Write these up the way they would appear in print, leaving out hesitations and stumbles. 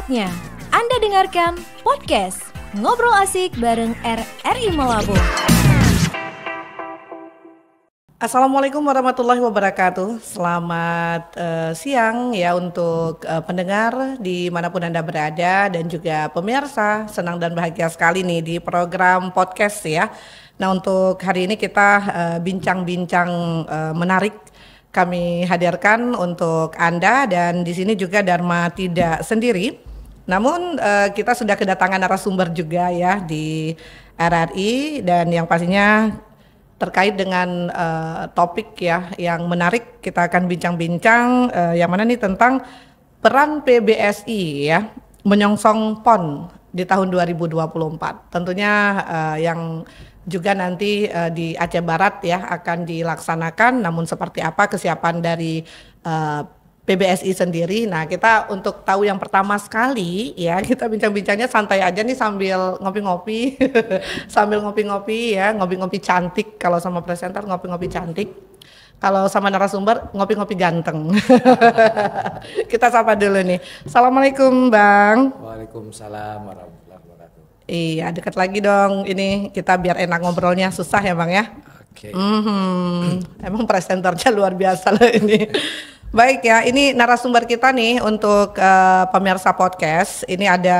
Saatnya Anda dengarkan podcast Ngobrol Asik bareng RRI Malabo. Assalamualaikum warahmatullahi wabarakatuh. Selamat siang ya untuk pendengar dimanapun Anda berada dan juga pemirsa. Senang dan bahagia sekali nih di program podcast ya. Nah, untuk hari ini kita bincang-bincang menarik kami hadirkan untuk Anda, dan di sini juga Dharma tidak sendiri. Namun kita sudah kedatangan narasumber juga ya di RRI, dan yang pastinya terkait dengan topik ya yang menarik. Kita akan bincang-bincang yang mana nih tentang peran PBSI ya menyongsong PON di tahun 2024. Tentunya yang juga nanti di Aceh Barat ya akan dilaksanakan, namun seperti apa kesiapan dari PBSI sendiri. Nah, kita untuk tahu yang pertama sekali ya, kita bincang-bincangnya santai aja nih sambil ngopi-ngopi. Sambil ngopi-ngopi ya, ngopi-ngopi cantik. Kalau sama presenter ngopi-ngopi cantik. Kalau sama narasumber ngopi-ngopi ganteng. Kita sapa dulu nih. Assalamualaikum Bang. Waalaikumsalam warahmatullahi wabarakatuh. Iya, dekat lagi dong. Ini kita biar enak ngobrolnya, susah ya Bang ya. Oke. Emang presenternya luar biasa loh ini. Baik ya, ini narasumber kita nih untuk pemirsa podcast. Ini ada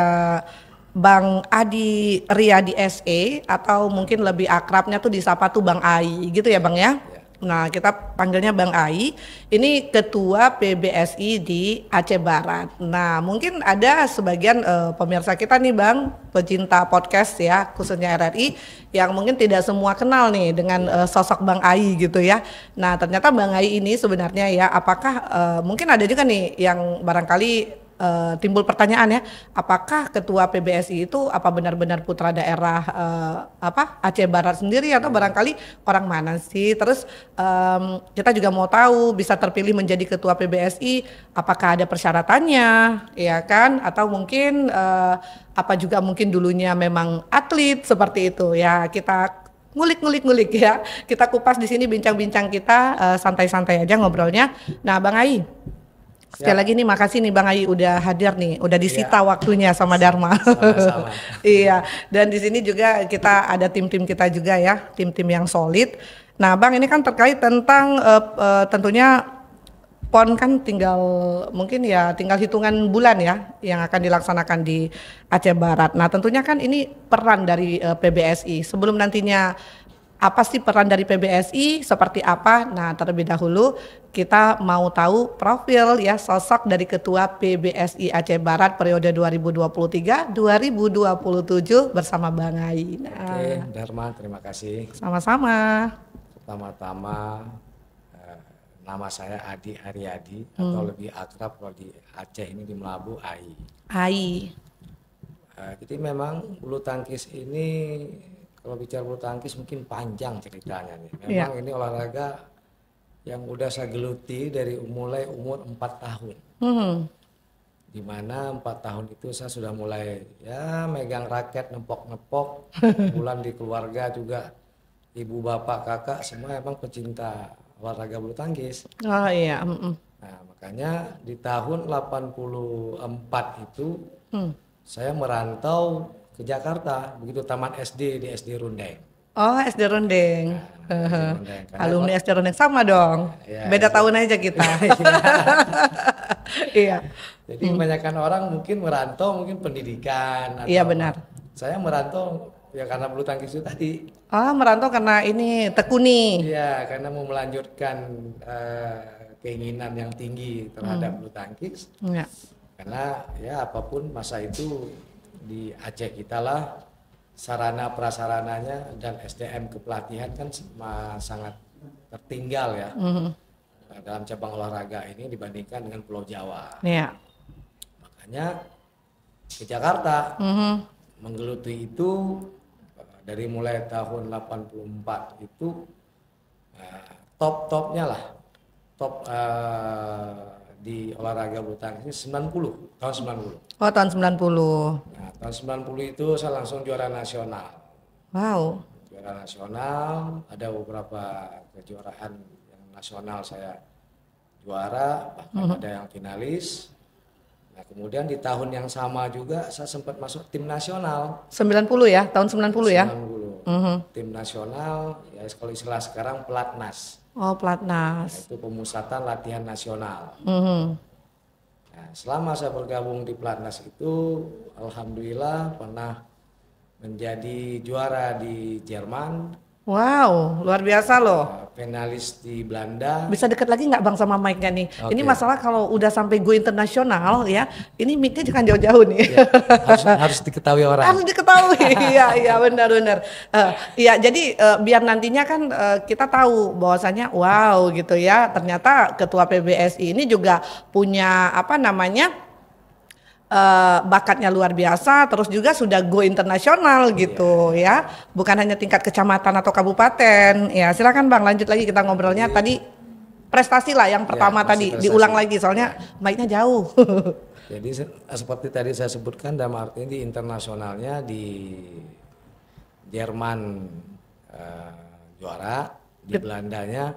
Bang Adi Riyadi SE, atau mungkin lebih akrabnya tuh disapa tuh Bang Ai gitu ya Bang ya. Nah, kita panggilnya Bang Ai. Ini ketua PBSI di Aceh Barat. Nah, mungkin ada sebagian pemirsa kita nih Bang, pecinta podcast ya, khususnya RRI, yang mungkin tidak semua kenal nih dengan sosok Bang Ai gitu ya. Nah, ternyata Bang Ai ini sebenarnya ya, apakah mungkin ada juga nih yang barangkali timbul pertanyaan ya, apakah ketua PBSI itu apa benar-benar putra daerah Aceh Barat sendiri, atau barangkali orang mana sih? Terus kita juga mau tahu bisa terpilih menjadi ketua PBSI, apakah ada persyaratannya ya kan, atau mungkin apa juga mungkin dulunya memang atlet seperti itu ya. Kita ngulik ya, kita kupas di sini, bincang-bincang kita santai-santai aja ngobrolnya. Nah Bang Ai, sekali lagi nih makasih nih Bang Ai udah hadir nih, udah disita waktunya sama Dharma. Sama-sama. Iya, dan di sini juga kita ada tim-tim kita juga ya, tim-tim yang solid. Nah Bang, ini kan terkait tentang tentunya PON kan tinggal hitungan bulan ya yang akan dilaksanakan di Aceh Barat. Nah tentunya kan ini peran dari PBSI sebelum nantinya, apa sih peran dari PBSI, seperti apa? Nah, terlebih dahulu kita mau tahu profil ya sosok dari Ketua PBSI Aceh Barat periode 2023-2027 bersama Bang Ai. Nah, Oke, Dharma, terima kasih. sama-sama. Pertama-tama nama saya Adi Haryadi, atau lebih akrab kalau di Aceh ini di Melabu Ai. Ai. Jadi memang bulu tangkis ini, kalau bicara bulu tangkis mungkin panjang ceritanya nih. Memang ini olahraga yang udah saya geluti dari mulai umur 4 tahun. Di mana 4 tahun itu saya sudah mulai ya megang raket, nepok-nepok. Bulan di keluarga juga ibu, bapak, kakak semua emang pecinta olahraga bulu tangkis. Oh iya. Nah, makanya di tahun 84 itu saya merantau ke Jakarta, begitu tamat SD di SD Rundeng. Oh, SD Rundeng. Rundeng. Alumni SD Rundeng sama dong. Ya, Beda tahun aja kita. Iya. Jadi kebanyakan orang mungkin merantau, mungkin pendidikan. Atau Iya benar. Saya merantau ya karena bulu tangkis itu tadi. Oh, merantau karena ini tekuni. Iya, karena mau melanjutkan keinginan yang tinggi terhadap bulu tangkis. Iya. Karena ya apapun masa itu di Aceh kita lah, sarana prasarananya dan SDM kepelatihan kan sangat tertinggal ya dalam cabang olahraga ini dibandingkan dengan Pulau Jawa. Iya. Makanya ke Jakarta menggeluti itu dari mulai tahun 84 itu top-topnya lah, top di olahraga bulu tangkis 90, tahun 90. Oh, tahun 90. Nah, tahun 90 itu saya langsung juara nasional. Wow. Juara nasional, ada beberapa kejuaraan yang nasional saya juara, bahkan ada yang finalis. Nah, kemudian di tahun yang sama juga saya sempat masuk tim nasional. 90 ya, tahun 90 ya. 90. Tim nasional, ya kalau istilah sekarang pelatnas. Oh, Nah, pelatnas. itu pemusatan latihan nasional. Mhm. Nah, selama saya bergabung di pelatnas itu, alhamdulillah pernah menjadi juara di Jerman, Wow, luar biasa loh. finalis di Belanda. Bisa deket lagi nggak Bang sama mic-nya nih? Oke. Ini masalah kalau udah sampai go internasional ya, ini mic-nya jangan jauh-jauh nih. Ya, harus diketahui orang. Harus diketahui. Iya, iya benar-benar. Iya, jadi biar nantinya kan kita tahu bahwasanya wow gitu ya. Ternyata ketua PBSI ini juga punya apa namanya? Bakatnya luar biasa, terus juga sudah go internasional gitu ya, bukan hanya tingkat kecamatan atau kabupaten. Ya silakan Bang, lanjut lagi kita ngobrolnya. Tadi prestasi lah yang pertama tadi, prestasi. diulang lagi soalnya mic-nya jauh. Jadi seperti tadi saya sebutkan, dalam artinya di internasionalnya di Jerman juara, di Belandanya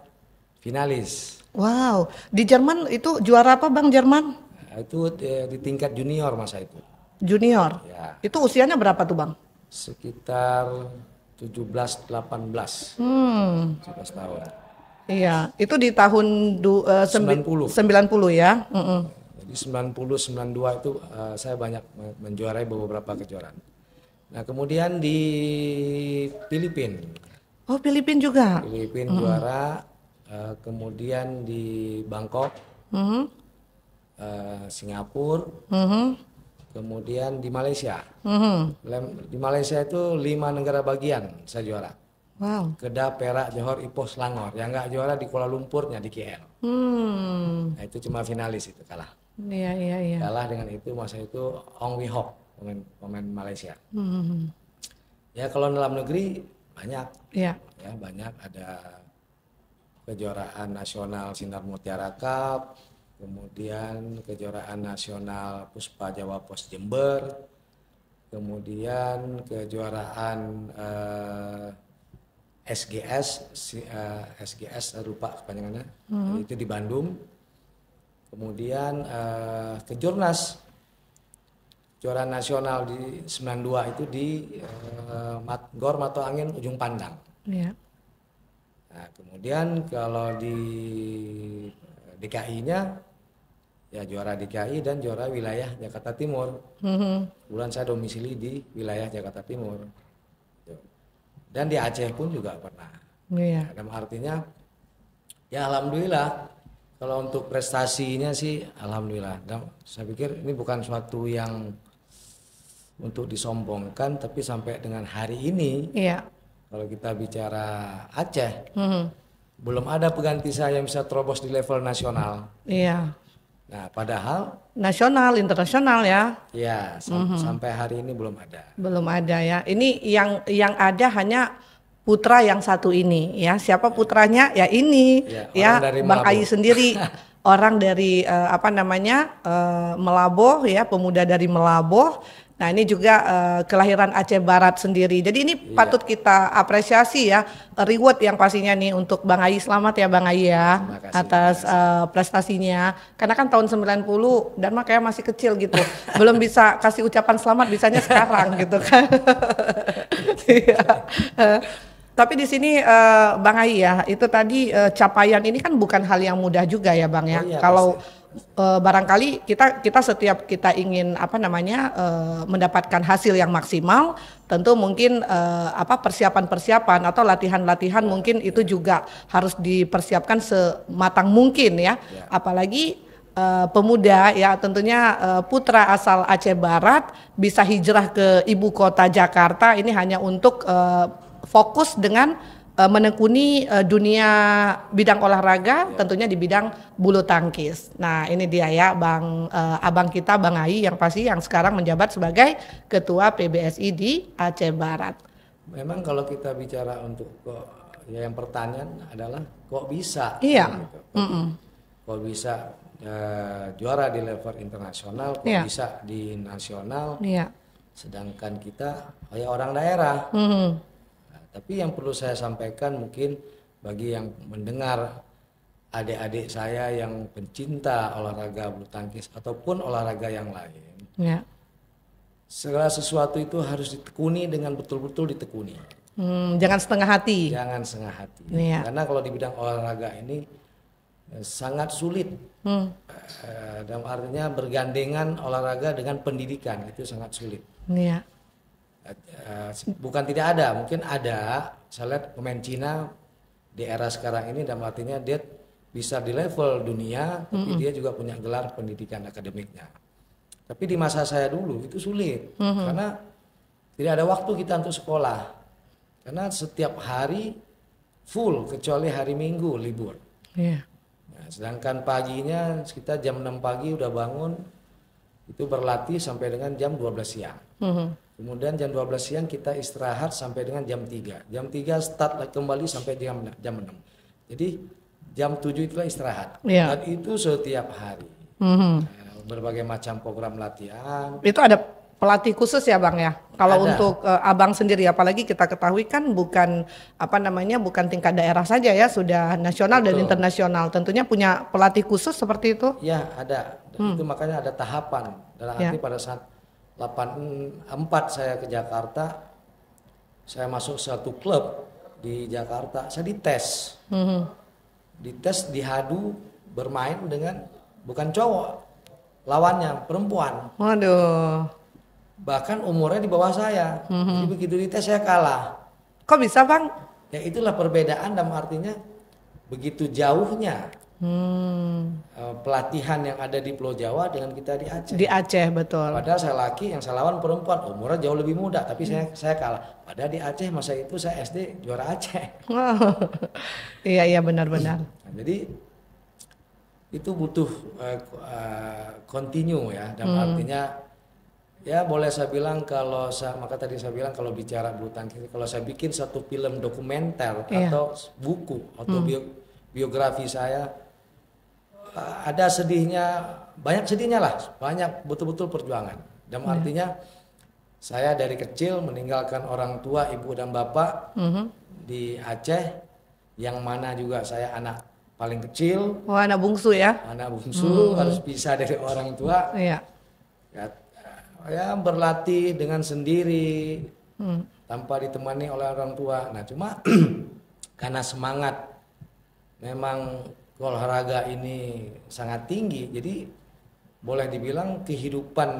finalis. Wow, di Jerman itu juara apa Bang Jerman? Itu di tingkat junior masa itu. Junior. Ya, Itu usianya berapa tuh Bang? sekitar 17-18, 17 tahun. Iya, itu di tahun 90. 90 ya. Jadi 90-92 itu saya banyak menjuarai beberapa kejuaraan. Nah, kemudian di Filipina. Oh, Filipina juga. Filipina juara, kemudian di Bangkok, Singapura, kemudian di Malaysia. Di Malaysia itu 5 negara bagian saya juara. Wow. Kedah, Perak, Johor, Ipoh, Selangor. Yang nggak juara di Kuala Lumpurnya di KL. Nah, itu cuma finalis itu kalah. Iya, iya, iya. Kalah dengan itu masa itu Ong Wee Hock, pemain Malaysia. Ya kalau dalam negeri banyak. Iya. Ya banyak, ada kejuaraan nasional Sinar Mutiara Cup, kemudian kejuaraan nasional Puspa Jawa Pos Jember, kemudian kejuaraan SGS lupa kepanjangannya, itu di Bandung, kemudian kejurnas juara nasional di 92 itu di Gor Mato Angin Ujung Pandang. Iya. Nah, kemudian kalau di DKI-nya ya juara DKI dan juara wilayah Jakarta Timur. Kebetulan saya domisili di wilayah Jakarta Timur. Dan di Aceh pun juga pernah. Iya. Dalam artinya ya alhamdulillah kalau untuk prestasinya sih alhamdulillah. Dan saya pikir ini bukan suatu yang untuk disombongkan, tapi sampai dengan hari ini Iya. kalau kita bicara Aceh belum ada pengganti saya yang bisa terobos di level nasional. Iya. Nah, padahal Nasional, internasional ya. ya sampai hari ini belum ada. Belum ada ya. Ini yang ada hanya putra yang satu ini ya. Siapa putranya? Ya ini Ya, orang ya, dari Bang Malabo. Ayi sendiri orang dari Melaboh ya, pemuda dari Melaboh. Nah, ini juga kelahiran Aceh Barat sendiri. Jadi ini patut kita apresiasi ya, reward yang pastinya nih untuk Bang Ayi. Selamat ya Bang Ayi ya Terima kasih, atas prestasinya. Karena kan tahun 90 dan makanya masih kecil gitu. Belum bisa kasih ucapan selamat, bisanya sekarang gitu kan. Iya. Tapi di sini Bang Ayi ya, itu tadi capaian ini kan bukan hal yang mudah juga ya Bang ya. Oh iya, Kalau barangkali kita setiap kita ingin mendapatkan hasil yang maksimal, tentu mungkin persiapan-persiapan atau latihan-latihan mungkin itu juga harus dipersiapkan sematang mungkin ya. Apalagi pemuda ya, tentunya putra asal Aceh Barat bisa hijrah ke ibu kota Jakarta ini hanya untuk fokus dengan menekuni dunia bidang olahraga, tentunya di bidang bulu tangkis. Nah, ini dia ya abang kita Bang Ayi yang sekarang menjabat sebagai ketua PBSI di Aceh Barat. Memang kalau kita bicara untuk yang pertanyaan adalah kok bisa? Iya. Gitu. Kok bisa juara di level internasional, kok bisa di nasional? Iya. Sedangkan kita kayak orang daerah. Tapi yang perlu saya sampaikan mungkin bagi yang mendengar adik-adik saya yang pencinta olahraga bulu tangkis ataupun olahraga yang lain, Ya. segala sesuatu itu harus ditekuni dengan betul-betul ditekuni. Jangan setengah hati. Jangan setengah hati. Iya. Karena kalau di bidang olahraga ini sangat sulit. Dalam artinya bergandengan olahraga dengan pendidikan itu sangat sulit. Iya. Bukan tidak ada, mungkin ada. Saya lihat pemain Cina di era sekarang ini dalam artinya dia bisa di level dunia, tapi dia juga punya gelar pendidikan akademiknya. Tapi di masa saya dulu itu sulit, karena tidak ada waktu kita untuk sekolah. Karena setiap hari full, kecuali hari Minggu libur. Iya. Nah, sedangkan paginya kita jam 6 pagi udah bangun, itu berlatih sampai dengan jam 12 siang. Kemudian jam 12 siang kita istirahat sampai dengan jam 3. Jam 3 start kembali sampai jam 6. Jadi jam 7 itulah istirahat. Iya. Dan itu setiap hari. Berbagai macam program latihan. Itu ada pelatih khusus ya Bang ya. Kalau Ada. untuk Abang sendiri, apalagi kita ketahui kan bukan bukan tingkat daerah saja ya, sudah nasional dan Betul. internasional. Tentunya punya pelatih khusus seperti itu. Ya ada. Dan itu makanya ada tahapan. Dalam arti pada saat 84 saya ke Jakarta, saya masuk satu klub di Jakarta, saya dites. Dites, dihadu, bermain dengan bukan cowok, lawannya perempuan. Waduh. Bahkan umurnya di bawah saya. Jadi begitu dites saya kalah. Kok bisa Bang? Ya itulah perbedaan dalam artinya begitu jauhnya pelatihan yang ada di Pulau Jawa dengan kita di Aceh. Di Aceh, betul. Padahal saya laki, yang saya lawan perempuan, umurnya jauh lebih muda, tapi saya kalah. Padahal di Aceh masa itu saya SD juara Aceh. Iya benar-benar. Nah, jadi itu butuh continue ya, dan artinya ya boleh saya bilang maka tadi saya bilang kalau bicara bulu tangkis, kalau saya bikin satu film dokumenter atau buku atau biografi saya, ada sedihnya, banyak sedihnya lah, banyak betul-betul perjuangan. Dan artinya saya dari kecil meninggalkan orang tua, ibu dan bapak di Aceh, yang mana juga saya anak paling kecil. Oh, anak bungsu ya? Anak bungsu harus pisah dari orang tua. Iya. Ya berlatih dengan sendiri tanpa ditemani oleh orang tua. Nah cuma karena semangat memang olahraga ini sangat tinggi, jadi boleh dibilang kehidupan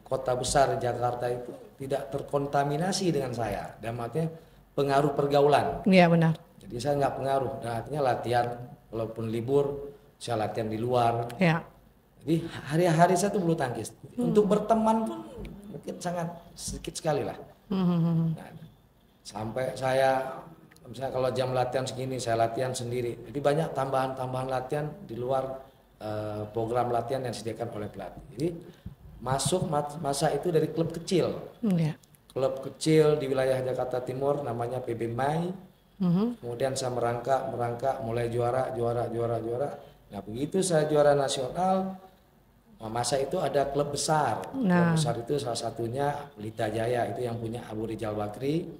kota besar Jakarta itu tidak terkontaminasi dengan saya. Dan artinya pengaruh pergaulan. Iya benar. Jadi saya nggak pengaruh. Dan artinya latihan, walaupun libur saya latihan di luar. Iya. Jadi hari-hari saya tuh bulu tangkis. Untuk berteman pun mungkin sangat sedikit sekali lah. Nah, sampai saya misalnya kalau jam latihan segini saya latihan sendiri. Jadi banyak tambahan-tambahan latihan di luar program latihan yang disediakan oleh pelatih. Jadi masuk masa itu dari klub kecil. Klub kecil di wilayah Jakarta Timur namanya PB Mai. Kemudian saya merangkak mulai juara. Nah begitu saya juara nasional, masa itu ada klub besar. Klub besar itu salah satunya Pelita Jaya, itu yang punya Abu Rizal Bakri.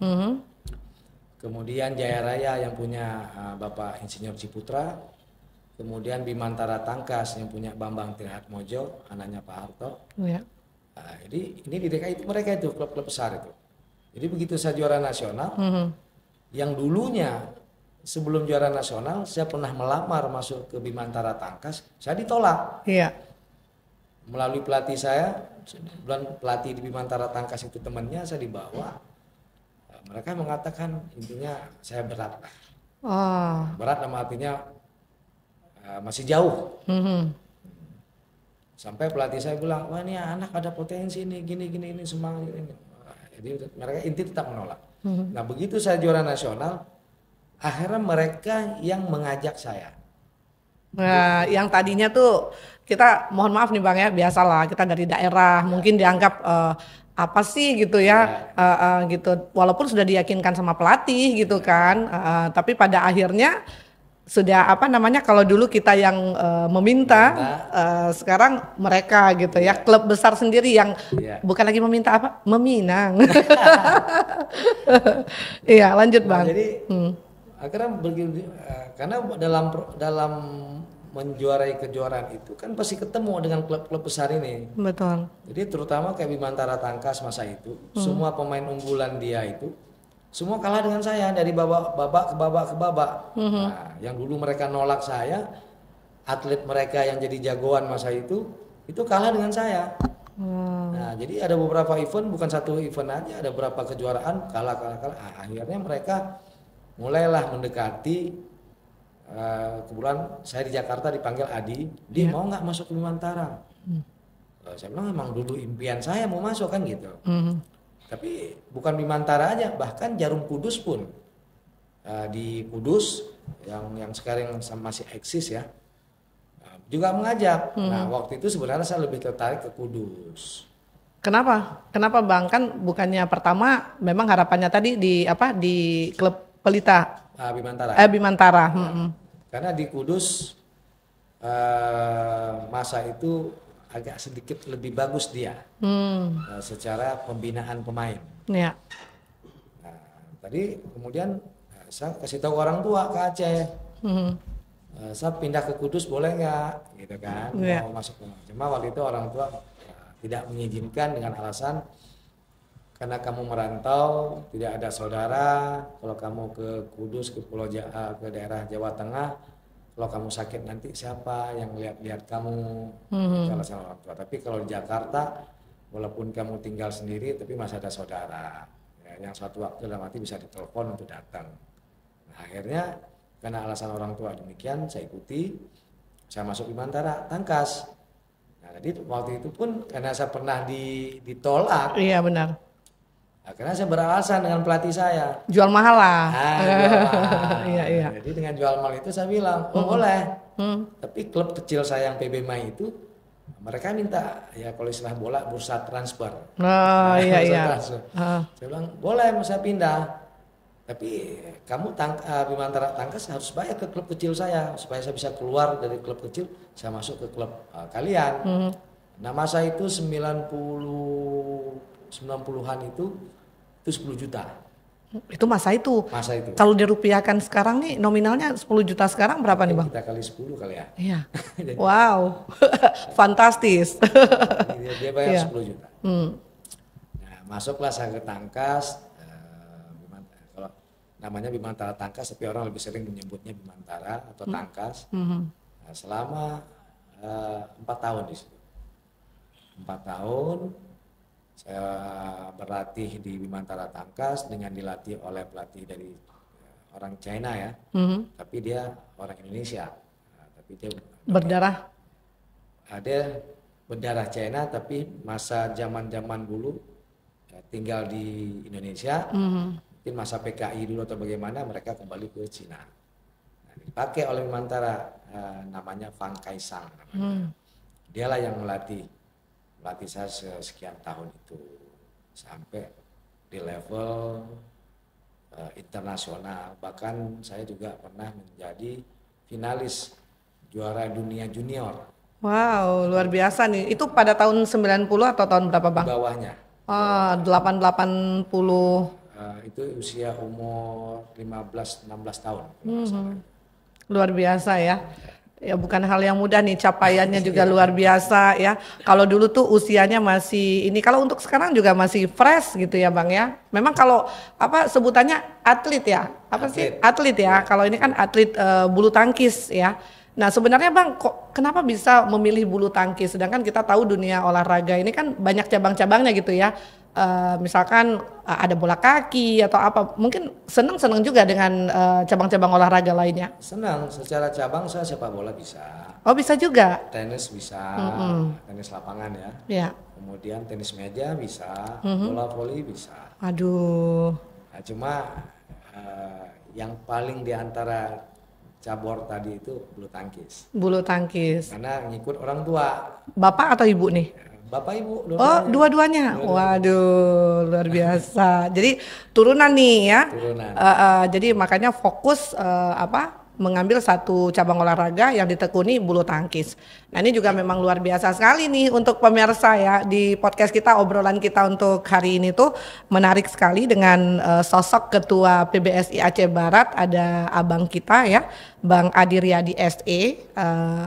Kemudian Jaya Raya yang punya Bapak Insinyur Ciputra. Kemudian Bimantara Tangkas yang punya Bambang Trihatmojo, anaknya Pak Harto. Nah, jadi ini di DKI itu mereka itu klub-klub besar itu. Jadi begitu saya juara nasional, yang dulunya sebelum juara nasional saya pernah melamar masuk ke Bimantara Tangkas, saya ditolak. Iya. Melalui pelatih saya, pelatih di Bimantara Tangkas itu temannya, saya dibawa. Mereka mengatakan intinya saya berat. Berat sama artinya masih jauh. Sampai pelatih saya bilang, wah ini anak ada potensi nih, gini ini semangat ini. Jadi mereka inti tetap menolak. Nah begitu saya juara nasional, akhirnya mereka yang mengajak saya. Nah, yang tadinya tuh kita mohon maaf nih Bang ya, biasalah kita dari daerah mungkin dianggap apa sih gitu ya, gitu. Walaupun sudah diyakinkan sama pelatih gitu kan, tapi pada akhirnya sudah kalau dulu kita yang meminta, sekarang mereka gitu ya, klub besar sendiri yang bukan lagi meminta meminang. Iya lanjut Bang. Nah, jadi Akhirnya karena dalam menjuarai kejuaraan itu kan pasti ketemu dengan klub-klub besar ini. Betul. Jadi terutama kayak Bimantara Tangkas masa itu, semua pemain unggulan dia itu semua kalah dengan saya dari babak ke babak. Nah, yang dulu mereka nolak saya, atlet mereka yang jadi jagoan masa itu kalah dengan saya. Nah, jadi ada beberapa event, bukan satu event aja, ada beberapa kejuaraan kalah. Akhirnya mereka mulailah mendekati. Kebetulan saya di Jakarta dipanggil Adi, dia mau nggak masuk ke Bimantara? Saya bilang emang dulu impian saya mau masuk kan gitu. Tapi bukan Bimantara aja, bahkan Jarum Kudus pun di Kudus yang sekarang masih eksis ya, juga mengajak. Nah waktu itu sebenarnya saya lebih tertarik ke Kudus. Kenapa? Kenapa Bang? Kan bukannya pertama memang harapannya tadi di klub Pelita. Bimantara. Bimantara. Karena di Kudus masa itu agak sedikit lebih bagus dia secara pembinaan pemain. Ya. Nah, tadi kemudian saya kasih tahu orang tua ke Aceh, saya pindah ke Kudus boleh nggak, gitu kan? Mau masuk. Cuma waktu itu orang tua tidak mengizinkan dengan alasan karena kamu merantau, tidak ada saudara. Kalau kamu ke Kudus, ke ke daerah Jawa Tengah, kalau kamu sakit nanti siapa yang lihat kamu? Itu alasan orang tua. Tapi kalau di Jakarta, walaupun kamu tinggal sendiri, tapi masih ada saudara. Ya, yang suatu waktu dalam arti bisa ditelepon untuk datang. Nah, akhirnya karena alasan orang tua demikian, saya ikuti. Saya masuk Bimantara Tangkas. Nah, jadi waktu itu pun karena saya pernah ditolak. Iya benar. Karena saya beralasan dengan pelatih saya. Jual mahal lah. Jual mahal. Iya. Jadi dengan jual mahal itu saya bilang, boleh. Tapi klub kecil saya yang PB Mai itu, mereka minta ya kalau istilah bola bursa transfer. Iya. Saya bilang boleh, saya pindah. Tapi kamu Bimantara Tangkas harus bayar ke klub kecil saya supaya saya bisa keluar dari klub kecil, saya masuk ke klub kalian. Nah masa itu 90-an itu 10 juta. Itu masa itu. Masa itu. Kalau dirupiahkan sekarang nih nominalnya 10 juta sekarang berapa nih Bang? Kita kali 10 kali ya. Iya. Wow. Fantastis. Dia bayar 10 juta. Nah, masuklah saya ke Tangkas. Kalau namanya Bimantara Tangkas, tapi orang lebih sering menyebutnya Bimantara atau Tangkas. Nah, selama 4 tahun di situ. 4 tahun. Saya berlatih di Bimantara Tangkas dengan dilatih oleh pelatih dari orang China ya, tapi dia orang Indonesia. Nah, tapi dia berdarah China, tapi masa zaman dulu tinggal di Indonesia, mungkin masa PKI dulu atau bagaimana mereka kembali ke Cina. Nah, dipakai oleh Bimantara, namanya Fang Kaisang. Dialah yang melatih saya sekian tahun itu sampai di level internasional. Bahkan saya juga pernah menjadi finalis juara dunia junior. Wow, luar biasa nih. Itu pada tahun 90 atau tahun berapa Bang? Di bawahnya. 880. Itu usia umur 15-16 tahun. Luar biasa ya. Ya bukan hal yang mudah nih, capaiannya juga luar biasa ya. Kalau dulu tuh usianya masih ini, kalau untuk sekarang juga masih fresh gitu ya Bang ya. Memang kalau sebutannya atlet ya, atlet ya. Kalau ini kan atlet bulu tangkis ya. Nah sebenarnya Bang, kenapa bisa memilih bulu tangkis? Sedangkan kita tahu dunia olahraga ini kan banyak cabang-cabangnya gitu ya. Misalkan ada bola kaki atau apa, mungkin seneng juga dengan cabang-cabang olahraga lainnya. Senang, secara cabang saya sepak bola bisa. Oh bisa juga. Tenis bisa, tenis lapangan ya. Iya. Kemudian tenis meja bisa, bola voli bisa. Aduh. Nah, cuma yang paling diantara cabur tadi itu bulu tangkis. Bulu tangkis. Karena ngikut orang tua. Bapak atau ibu nih? Bapak ibu. Dua-duanya. Waduh, luar biasa. Jadi turunan nih ya. Turunan. Jadi makanya fokus mengambil satu cabang olahraga yang ditekuni bulu tangkis. Nah ini juga memang luar biasa sekali nih untuk pemirsa ya, di podcast kita, obrolan kita untuk hari ini tuh menarik sekali dengan sosok Ketua PBSI Aceh Barat, ada abang kita ya, Bang Adi Riyadi SE,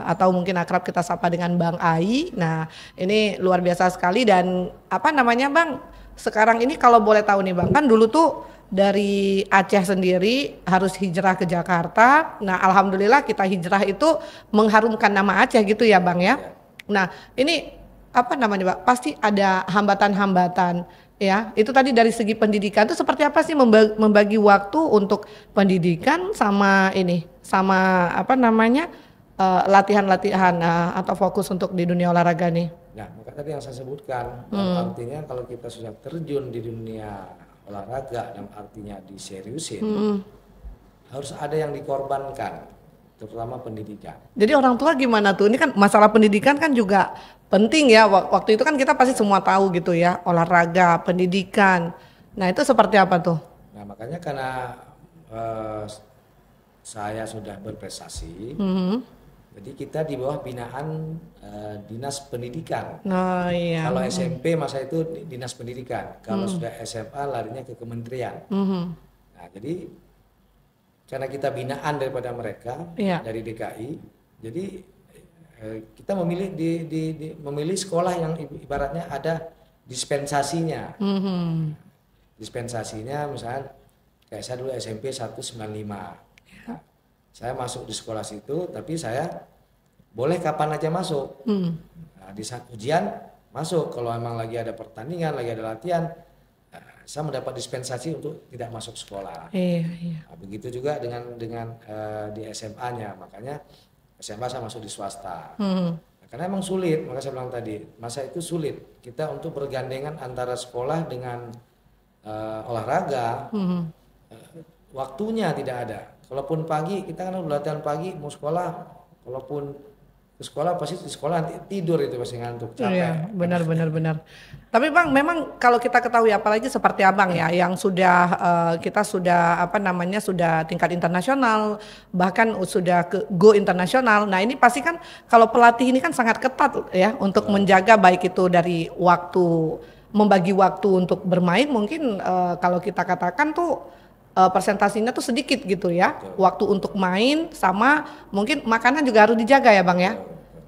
atau mungkin akrab kita sapa dengan Bang Ai. Nah ini luar biasa sekali. Dan apa namanya Bang, sekarang ini kalau boleh tahu nih Bang, kan dulu tuh dari Aceh sendiri harus hijrah ke Jakarta. Nah, alhamdulillah kita hijrah itu mengharumkan nama Aceh gitu ya, Bang ya. Nah, ini apa namanya, Pak? Pasti ada hambatan-hambatan ya. Itu tadi dari segi pendidikan itu seperti apa sih membagi waktu untuk pendidikan sama ini, sama apa namanya? Latihan-latihan atau fokus untuk di dunia olahraga nih. Nah, maka tadi yang saya sebutkan, artinya kalau kita sudah terjun di dunia olahraga dan artinya diseriusin, harus ada yang dikorbankan, terutama pendidikan. Jadi orang tua gimana tuh? Ini kan masalah pendidikan kan juga penting ya. Waktu itu kan kita pasti semua tahu gitu ya, olahraga, pendidikan. Nah itu seperti apa tuh? Nah makanya karena saya sudah berprestasi, jadi kita di bawah binaan dinas pendidikan. Oh iya. Kalau SMP masa itu dinas pendidikan, kalau sudah SMA larinya ke kementerian. Nah jadi karena kita binaan daripada mereka dari DKI, jadi kita memilih memilih sekolah yang ibaratnya ada dispensasinya. Dispensasinya misalnya kayak saya dulu SMP 195. Saya masuk di sekolah situ, tapi saya boleh kapan aja masuk. Nah, di saat ujian masuk, kalau emang lagi ada pertandingan, lagi ada latihan, saya mendapat dispensasi untuk tidak masuk sekolah. Nah, begitu juga dengan di SMA-nya, makanya SMA saya masuk di swasta. Nah, karena emang sulit, maka saya bilang tadi, masa itu sulit kita untuk bergandengan antara sekolah dengan olahraga. Waktunya tidak ada. Kalaupun pagi kita kan latihan pagi mau sekolah, kalaupun ke sekolah pasti di sekolah nanti tidur itu pasti ngantuk, capek. Iya, benar. Tapi Bang, memang kalau kita ketahui apalagi seperti Abang ya, yang sudah kita sudah apa namanya sudah tingkat internasional, bahkan sudah ke go internasional. Nah ini pasti kan kalau pelatih ini kan sangat ketat ya untuk menjaga baik itu dari waktu, membagi waktu untuk bermain mungkin kalau kita katakan tuh persentasinya tuh sedikit gitu ya. Waktu untuk main sama mungkin makanan juga harus dijaga ya Bang ya.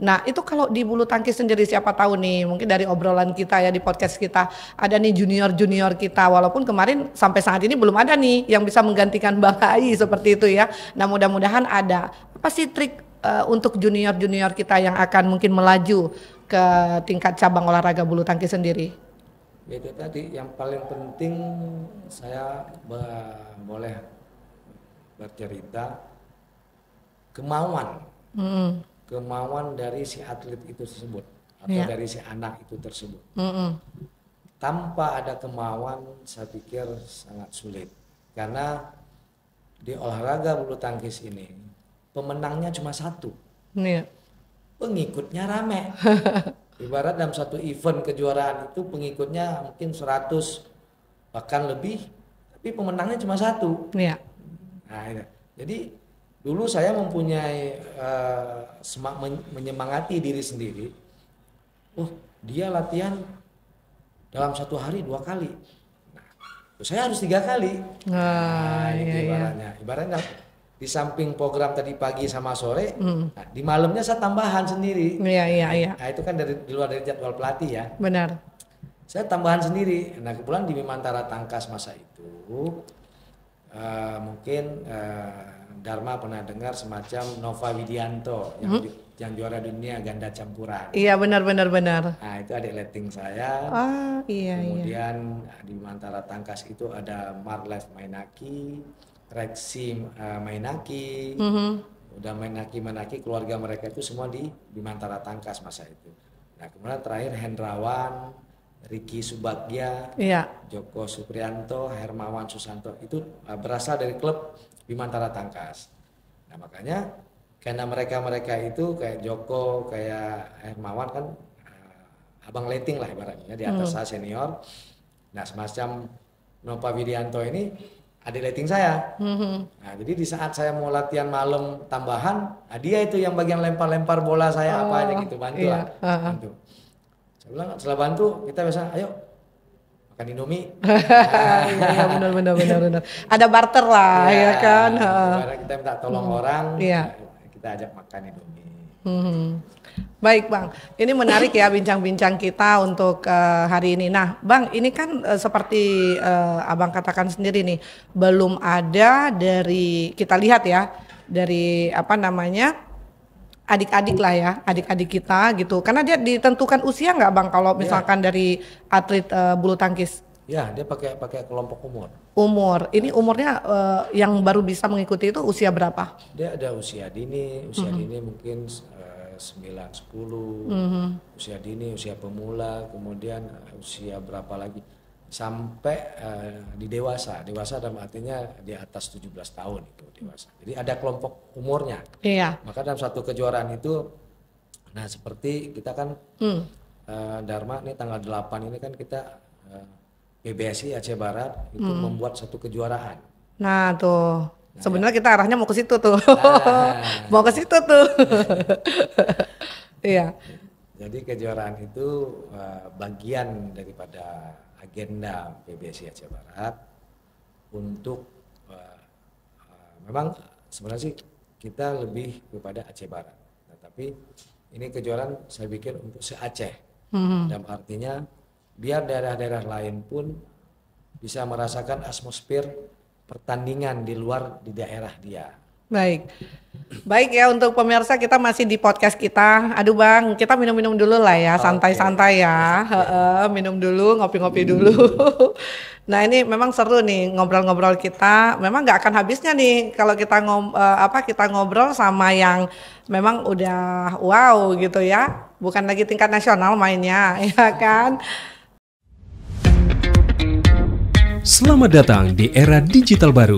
Nah itu kalau di bulu tangkis sendiri siapa tahu nih mungkin dari obrolan kita ya di podcast kita ada nih junior kita, walaupun kemarin sampai saat ini belum ada nih yang bisa menggantikan Bang Ai seperti itu ya. Nah mudah-mudahan ada. Apa sih trik untuk junior kita yang akan mungkin melaju ke tingkat cabang olahraga bulu tangkis sendiri? Itu tadi yang paling penting saya boleh bercerita kemauan dari si atlet itu tersebut atau dari si anak itu tersebut. Tanpa ada kemauan saya pikir sangat sulit, karena di olahraga bulu tangkis ini pemenangnya cuma satu, pengikutnya rame. Ibarat dalam satu event kejuaraan itu pengikutnya mungkin 100 bahkan lebih, tapi pemenangnya cuma satu. Nah, jadi dulu saya mempunyai menyemangati diri sendiri. Dia latihan dalam satu hari 2 kali. Nah, saya harus 3 kali. Ibaratnya di samping program tadi pagi sama sore, nah, di malamnya saya tambahan sendiri. Nah itu kan di luar dari jadwal pelatih ya. Benar. Saya tambahan sendiri. Nah kebetulan di Bimantara Tangkas masa itu, mungkin Dharma pernah dengar semacam Nova Widianto yang juara dunia ganda campuran. Iya benar. Nah itu adik letting saya. Kemudian di Bimantara Tangkas itu ada Marlev Mainaki, Rexi Mainaki, udah Mainaki keluarga mereka itu semua di Bimantara Tangkas masa itu. Nah kemudian terakhir Hendrawan, Riki Subagya, Joko Suprianto, Hermawan Susanto itu berasal dari klub Bimantara Tangkas. Nah makanya karena mereka itu kayak Joko, kayak Hermawan kan abang letting lah ibaratnya di atas saya senior. Nah semacam Nova Widianto ini adik lighting saya. Nah, jadi di saat saya mau latihan malam tambahan, dia itu yang bagian lempar-lempar bola saya apa aja gitu, bantu lah. Bantu. Saya bilang setelah bantu kita biasa, ayo makan Indomie. Iya benar. Ada barter lah ya kan. Kita minta tolong orang, kita ajak makan Indomie. Baik Bang, ini menarik ya bincang-bincang kita untuk hari ini. Nah Bang, ini kan seperti Abang katakan sendiri nih, belum ada dari kita lihat ya, dari apa namanya adik-adik lah ya, adik-adik kita gitu. Karena dia ditentukan usia nggak Bang kalau misalkan dari atlet bulu tangkis? Ya, dia pakai kelompok umur. Ini umurnya yang baru bisa mengikuti itu usia berapa? Dia ada usia dini mungkin 9-10, usia dini, usia pemula, kemudian usia berapa lagi sampai di dewasa dalam artinya di atas 17 tahun itu dewasa. Jadi ada kelompok umurnya. Iya. Maka dalam satu kejuaraan itu, nah seperti kita kan Dharma nih tanggal 8 ini kan kita PBSI Aceh Barat itu membuat satu kejuaraan. Nah tuh. Sebenarnya kita arahnya mau ke situ tuh. Mau ke situ tuh. Iya. Jadi kejuaraan itu bagian daripada agenda PBSI Aceh Barat untuk memang sebenarnya sih kita lebih kepada Aceh Barat. Nah, tapi ini kejuaraan saya bikin untuk se-Aceh. Dan artinya biar daerah-daerah lain pun bisa merasakan atmosfer pertandingan di luar di daerah dia. Baik ya, untuk pemirsa kita masih di podcast kita. Aduh Bang, kita minum-minum dulu lah ya, santai-santai ya. Minum dulu, ngopi-ngopi dulu. Nah ini memang seru nih ngobrol-ngobrol kita. Memang nggak akan habisnya nih kalau kita ngobrol sama yang memang udah wow gitu ya. Bukan lagi tingkat nasional mainnya, ya kan? Selamat datang di era digital baru.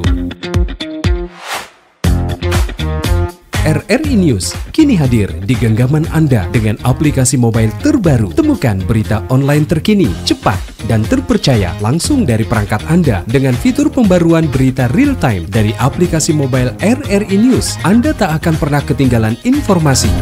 RRI News kini hadir di genggaman Anda dengan aplikasi mobile terbaru. Temukan berita online terkini, cepat, dan terpercaya langsung dari perangkat Anda dengan fitur pembaruan berita real time dari aplikasi mobile RRI News. Anda tak akan pernah ketinggalan informasi.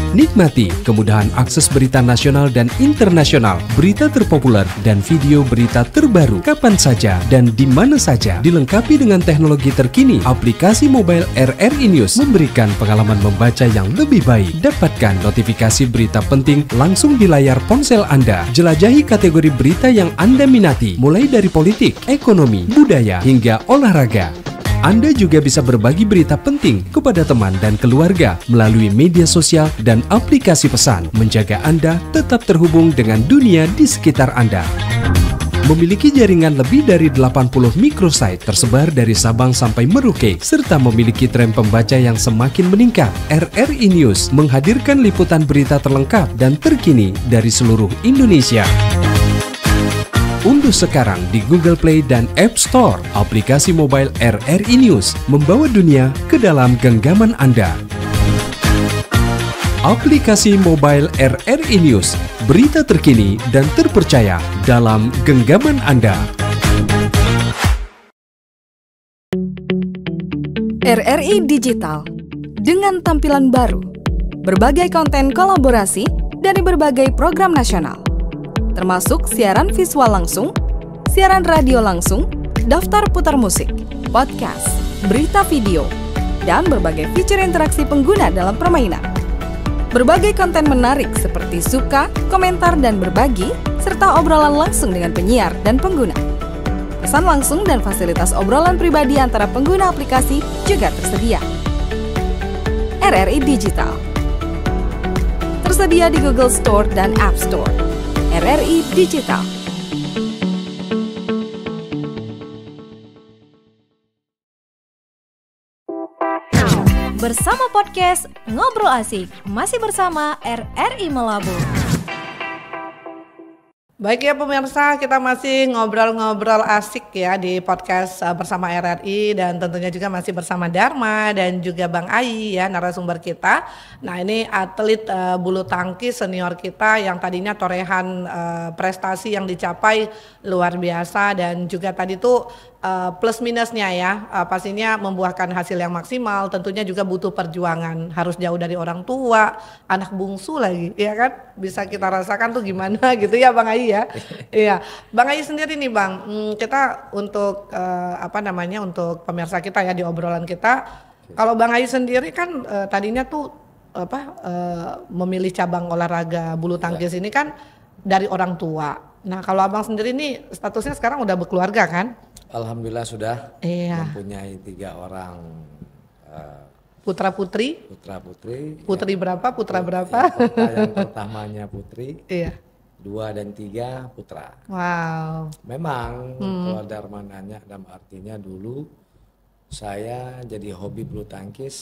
Nikmati kemudahan akses berita nasional dan internasional, berita terpopuler, dan video berita terbaru kapan saja dan di mana saja. Dilengkapi dengan teknologi terkini, aplikasi mobile RRI News memberikan pengalaman membaca yang lebih baik. Dapatkan notifikasi berita penting langsung di layar ponsel Anda. Jelajahi kategori berita yang Anda minati, mulai dari politik, ekonomi, budaya, hingga olahraga. Anda juga bisa berbagi berita penting kepada teman dan keluarga melalui media sosial dan aplikasi pesan, menjaga Anda tetap terhubung dengan dunia di sekitar Anda. Memiliki jaringan lebih dari 80 microsite tersebar dari Sabang sampai Merauke, serta memiliki tren pembaca yang semakin meningkat. RRI News menghadirkan liputan berita terlengkap dan terkini dari seluruh Indonesia. Unduh sekarang di Google Play dan App Store aplikasi mobile RRI News, membawa dunia ke dalam genggaman Anda. Aplikasi mobile RRI News, berita terkini dan terpercaya dalam genggaman Anda. RRI Digital dengan tampilan baru, berbagai konten kolaborasi dari berbagai program nasional, termasuk siaran visual langsung, siaran radio langsung, daftar putar musik, podcast, berita video, dan berbagai fitur interaksi pengguna dalam permainan. Berbagai konten menarik seperti suka, komentar, dan berbagi, serta obrolan langsung dengan penyiar dan pengguna. Pesan langsung dan fasilitas obrolan pribadi antara pengguna aplikasi juga tersedia. RRI Digital tersedia di Google Store dan App Store. RRI Digital. Bersama podcast Ngobrol Asik, masih bersama RRI Malabo. Baik ya pemirsa, kita masih ngobrol-ngobrol asik ya di podcast bersama RRI, dan tentunya juga masih bersama Dharma dan juga Bang Ai ya, narasumber kita. Nah ini atlet bulu tangkis senior kita yang tadinya torehan prestasi yang dicapai luar biasa, dan juga tadi tuh plus minusnya ya, pastinya membuahkan hasil yang maksimal, tentunya juga butuh perjuangan, harus jauh dari orang tua, anak bungsu lagi, ya kan? Bisa kita rasakan tuh gimana gitu ya Bang Ai ya. Iya, Bang Ai sendiri nih Bang, kita untuk untuk pemirsa kita ya di obrolan kita, kalau Bang Ai sendiri kan tadinya tuh memilih cabang olahraga bulu tangkis ini kan dari orang tua. Nah kalau Abang sendiri nih statusnya sekarang udah berkeluarga kan? Alhamdulillah sudah mempunyai 3 orang putra putri. Putri berapa? Putra berapa? Yang pertamanya putri. Iya. 2 dan 3 putra. Wow. Memang kalau Darman nanya, dalam artinya dulu saya jadi hobi bulu tangkis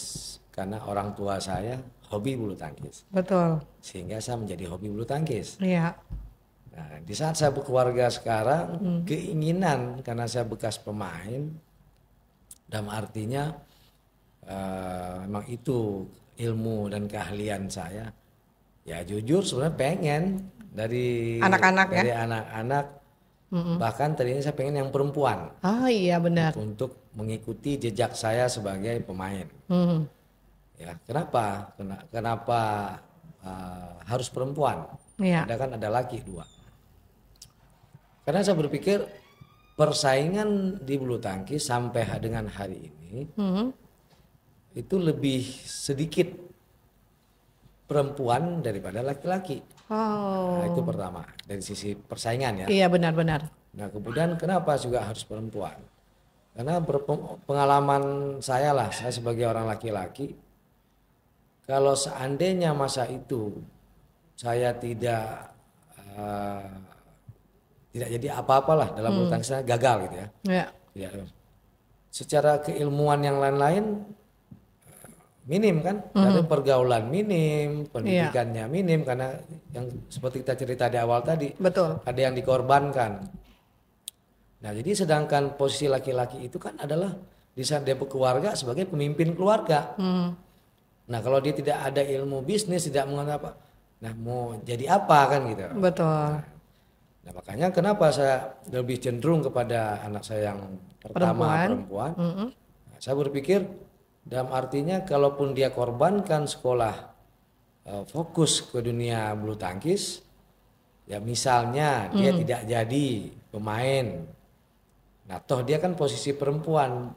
karena orang tua saya hobi bulu tangkis. Betul. Sehingga saya menjadi hobi bulu tangkis. Iya. Nah, di saat saya berkeluarga sekarang, keinginan karena saya bekas pemain, dalam artinya memang itu ilmu dan keahlian saya. Ya jujur sebenarnya pengen dari anak-anak, bahkan tadinya saya pengen yang perempuan. Oh iya benar. Untuk mengikuti jejak saya sebagai pemain. Ya kenapa? Kenapa harus perempuan? Iya. Ada kan ada laki 2. Karena saya berpikir persaingan di bulu tangkis sampai dengan hari ini itu lebih sedikit perempuan daripada laki-laki. Oh. Nah, itu pertama dari sisi persaingan ya. Iya benar-benar. Nah kemudian kenapa juga harus perempuan? Karena pengalaman saya lah, saya sebagai orang laki-laki, kalau seandainya masa itu saya tidak jadi apa-apalah dalam bulu tangkis, gagal gitu ya. Ya. Secara keilmuan yang lain-lain minim kan, dari pergaulan minim, pendidikannya minim karena yang seperti kita cerita di awal tadi. Betul. Ada yang dikorbankan. Nah jadi sedangkan posisi laki-laki itu kan adalah di saat dia berkeluarga sebagai pemimpin keluarga. Nah kalau dia tidak ada ilmu bisnis, tidak mengenal apa, nah mau jadi apa kan gitu. Betul. Nah makanya kenapa saya lebih cenderung kepada anak saya yang pertama perempuan. Nah, saya berpikir dalam artinya kalaupun dia korbankan sekolah, fokus ke dunia bulu tangkis, ya misalnya dia tidak jadi pemain, nah toh dia kan posisi perempuan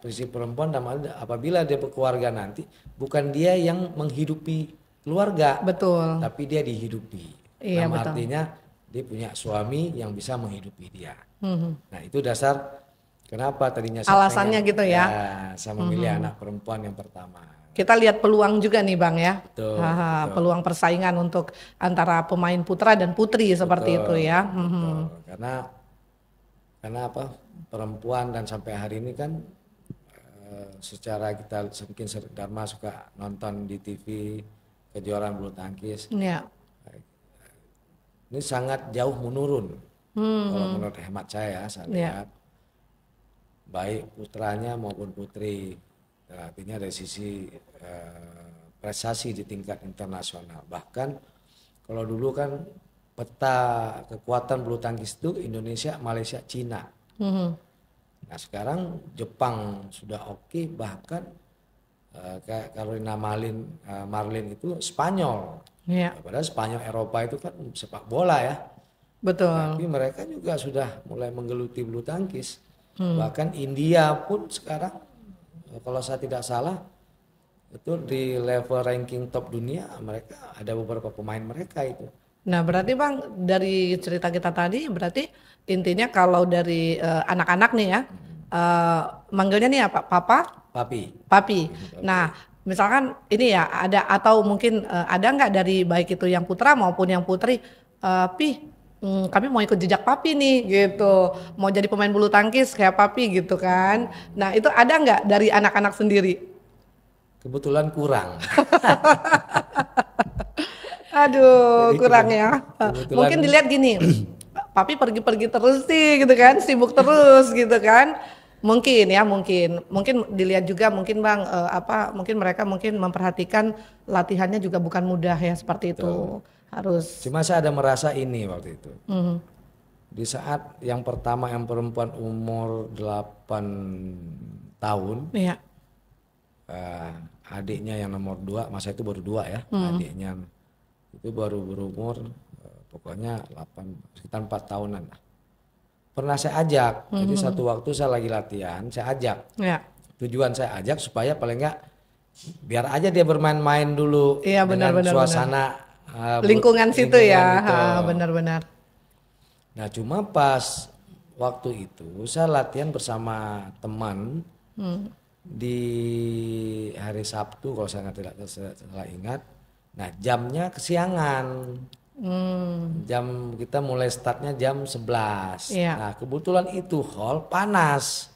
dalam apabila dia berkeluarga nanti bukan dia yang menghidupi keluarga, betul, tapi dia dihidupi. Iya, dalam betul. artinya dia punya suami yang bisa menghidupi dia. Nah itu dasar kenapa tadinya saya alasannya pengen, gitu ya. Saya memilih anak perempuan yang pertama. Kita lihat peluang juga nih Bang ya. Betul. Peluang persaingan untuk antara pemain putra dan putri seperti itu ya. Betul. Karena apa? Perempuan dan sampai hari ini kan secara kita mungkin Dharma suka nonton di TV kejuaraan bulu tangkis. Ya. Ini sangat jauh menurun. Kalau menurut hemat saya lihat baik putranya maupun putri. Artinya dari sisi prestasi di tingkat internasional. Bahkan kalau dulu kan peta kekuatan bulu tangkis itu Indonesia, Malaysia, Cina. Nah sekarang Jepang sudah oke, bahkan kayak Carolina Marlin itu Spanyol. Padahal Spanyol Eropa itu kan sepak bola ya. Betul. Tapi mereka juga sudah mulai menggeluti bulu tangkis. Bahkan India pun sekarang kalau saya tidak salah itu di level ranking top dunia mereka ada beberapa pemain mereka itu. Nah berarti Bang dari cerita kita tadi berarti intinya kalau dari anak-anak nih ya manggilnya nih apa? Papi. Nah misalkan ini ya ada atau mungkin ada nggak dari baik itu yang putra maupun yang putri, kami mau ikut jejak papi nih gitu, mau jadi pemain bulu tangkis kayak papi gitu kan. Nah itu ada nggak dari anak-anak sendiri? Kebetulan kurang. Aduh, jadi kurang ya. Mungkin dilihat gini, papi pergi-pergi terus sih gitu kan, sibuk terus gitu kan. Mungkin dilihat juga mungkin Bang mungkin mereka memperhatikan latihannya juga bukan mudah ya seperti itu. Harus. Cuma saya ada merasa ini waktu itu. Di saat yang pertama yang perempuan umur 8 tahun, Iya. adiknya yang nomor 2, masa itu baru 2 ya, adiknya itu baru berumur pokoknya sekitar 4 tahunan lah. Pernah saya ajak, jadi satu waktu saya lagi latihan, saya ajak. Iya. Tujuan saya ajak supaya paling enggak biar aja dia bermain-main dulu Iya, dengan benar, suasana lingkungan situ ya. itu. Benar-benar. Nah cuma pas waktu itu saya latihan bersama teman di hari Sabtu kalau saya tidak salah ingat. Nah jamnya kesiangan. Jam kita mulai startnya jam 11. Iya. Nah kebetulan itu hall panas.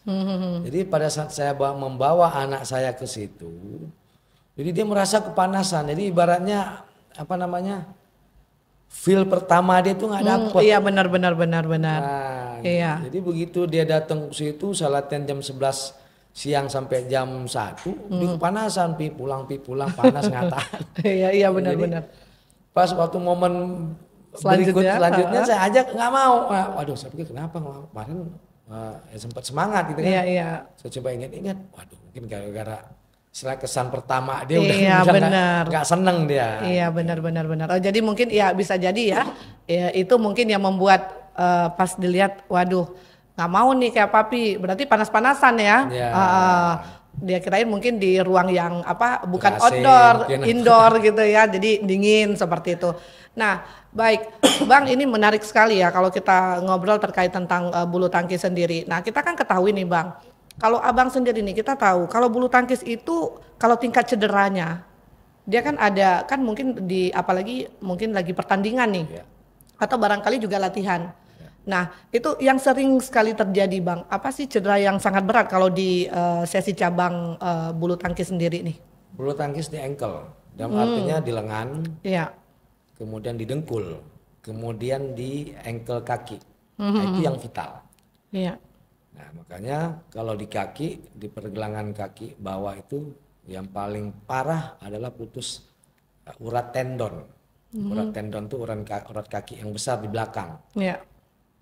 Jadi pada saat saya membawa anak saya ke situ, jadi dia merasa kepanasan. Jadi ibaratnya apa namanya, feel pertama dia tuh nggak dapet. Iya benar. Nah, Iya. jadi begitu dia datang ke situ, saya latihan jam 11 siang sampai jam 1, dia kepanasan, pulang panas ngataan. Iya benar. Pas waktu momen selanjutnya saya ajak nggak mau. Waduh, saya pikir kenapa kemarin sempat semangat gitu kan. Iya. Saya coba ingat-ingat, waduh mungkin gara-gara setelah kesan pertama dia udah nggak seneng dia. Iya benar. Oh, jadi mungkin ya bisa jadi ya itu mungkin yang membuat pas dilihat, waduh nggak mau nih kayak papi, berarti panas-panasan ya. Dia kirain mungkin di ruang yang bukan AC, outdoor, mungkin. indoor gitu ya, jadi dingin seperti itu. Nah baik Bang, ini menarik sekali ya kalau kita ngobrol terkait tentang bulu tangkis sendiri. Nah kita kan ketahui nih Bang, kalau Abang sendiri nih kita tahu kalau bulu tangkis itu kalau tingkat cederanya dia kan ada kan mungkin apalagi mungkin lagi pertandingan nih atau barangkali juga latihan. Nah itu yang sering sekali terjadi Bang, apa sih cedera yang sangat berat kalau di sesi cabang bulu tangkis sendiri nih? Bulu tangkis di ankle, dalam artinya di lengan, kemudian di dengkul, kemudian di ankle kaki. Nah, itu yang vital. Iya. Nah makanya kalau di kaki, di pergelangan kaki bawah itu yang paling parah adalah putus urat tendon. Urat tendon itu urat kaki yang besar di belakang. Iya.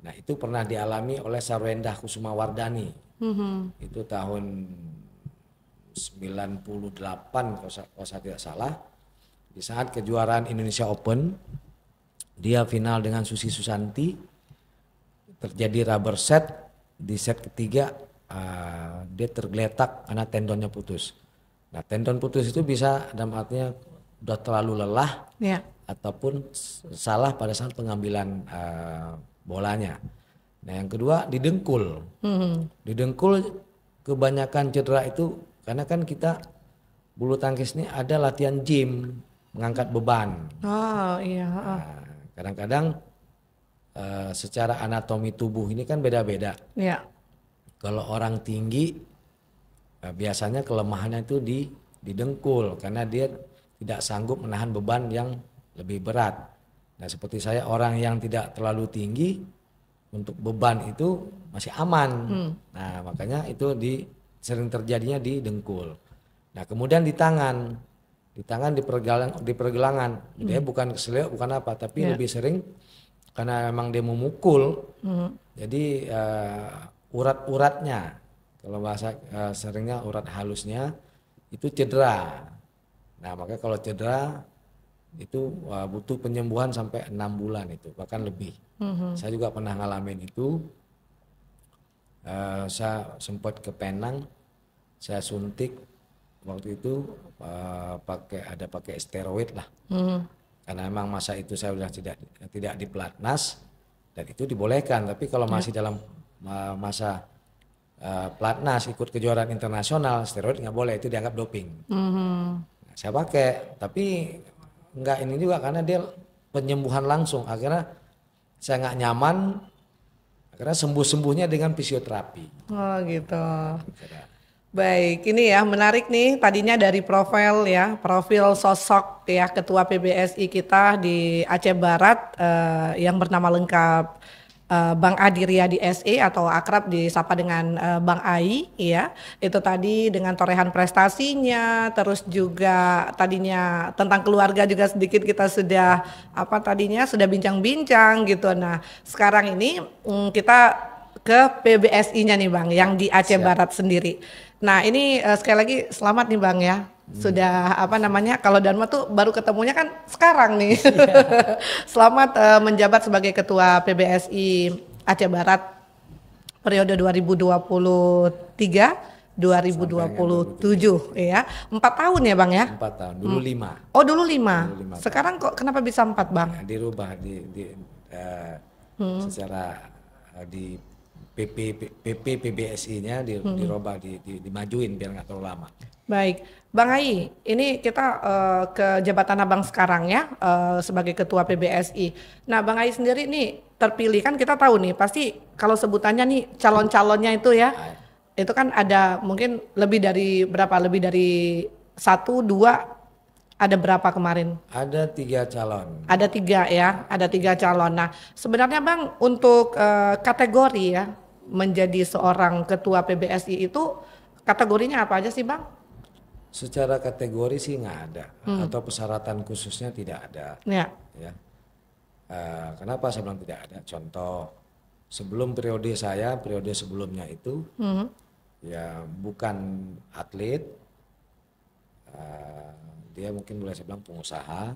Nah itu pernah dialami oleh Sarwenda Kusuma Wardani. Itu tahun 98 kalau saya tidak salah. Di saat kejuaraan Indonesia Open, dia final dengan Susi Susanti. Terjadi rubber set, di set ketiga dia tergeletak karena tendonnya putus. Nah tendon putus itu bisa dalam artinya udah terlalu lelah ataupun salah pada saat pengambilan bolanya. Nah yang kedua di dengkul. Di dengkul kebanyakan cedera itu karena kan kita bulu tangkis ini ada latihan gym, mengangkat beban. Oh iya. Nah, kadang-kadang secara anatomi tubuh ini kan beda-beda. Iya. Kalau orang tinggi biasanya kelemahannya itu di dengkul karena dia tidak sanggup menahan beban yang lebih berat. Nah seperti saya orang yang tidak terlalu tinggi untuk beban itu masih aman. Nah makanya itu sering terjadinya di dengkul. Nah kemudian di tangan di pergelangan. Dia bukan keselio bukan apa tapi lebih sering karena memang dia memukul. Jadi urat-uratnya kalau bahasa seringnya urat halusnya itu cedera. Nah makanya kalau cedera itu butuh penyembuhan sampai 6 bulan itu bahkan lebih. Saya juga pernah ngalamin itu. Saya sempat ke Penang, saya suntik waktu itu pakai steroid lah. Karena memang masa itu saya sudah tidak di pelatnas dan itu dibolehkan. Tapi kalau masih dalam masa pelatnas ikut kejuaraan internasional, steroid nggak boleh, itu dianggap doping. Nah, saya pakai, tapi nggak ini juga karena dia penyembuhan langsung. Akhirnya saya nggak nyaman, akhirnya sembuh-sembuhnya dengan fisioterapi. Oh gitu. Baik, ini ya menarik nih. Tadinya dari profil sosok ya Ketua PBSI kita di Aceh Barat yang bernama lengkap Bang Adi Riyadi SE atau akrab disapa dengan Bang Ai, ya. Itu tadi dengan torehan prestasinya, terus juga tadinya tentang keluarga juga sedikit kita sudah sudah bincang-bincang gitu. Nah, sekarang ini kita ke PBSI-nya nih Bang, yang di Aceh Barat sendiri. Nah, ini sekali lagi selamat nih Bang ya. Sudah kalau Dharma tuh baru ketemunya kan sekarang nih. Selamat menjabat sebagai ketua PBSI Aceh Barat periode 2023 2027 ya. 4 tahun ya Bang ya? 4 tahun, dulu 5. Oh dulu 5. Sekarang kok kenapa bisa 4 Bang? Ya, dirubah secara di PP PBSI-nya dirubah, dimajuin biar nggak terlalu lama. Baik, Bang Ai, ini kita ke jabatan Abang sekarang ya sebagai ketua PBSI. Nah, Bang Ai sendiri nih terpilih, kan kita tahu nih pasti kalau sebutannya nih calon-calonnya itu ya, itu kan ada mungkin lebih dari berapa? Lebih dari 1, 2, ada berapa kemarin? Ada 3 calon. Ada 3 ya, ada 3 calon. Nah, sebenarnya Bang untuk kategori ya menjadi seorang ketua PBSI itu kategorinya apa aja sih Bang? Secara kategori sih nggak ada, atau persyaratan khususnya tidak ada. Ya. Kenapa saya bilang tidak ada? Contoh, sebelum periode sebelumnya itu, ya bukan atlet, dia mungkin boleh saya bilang pengusaha.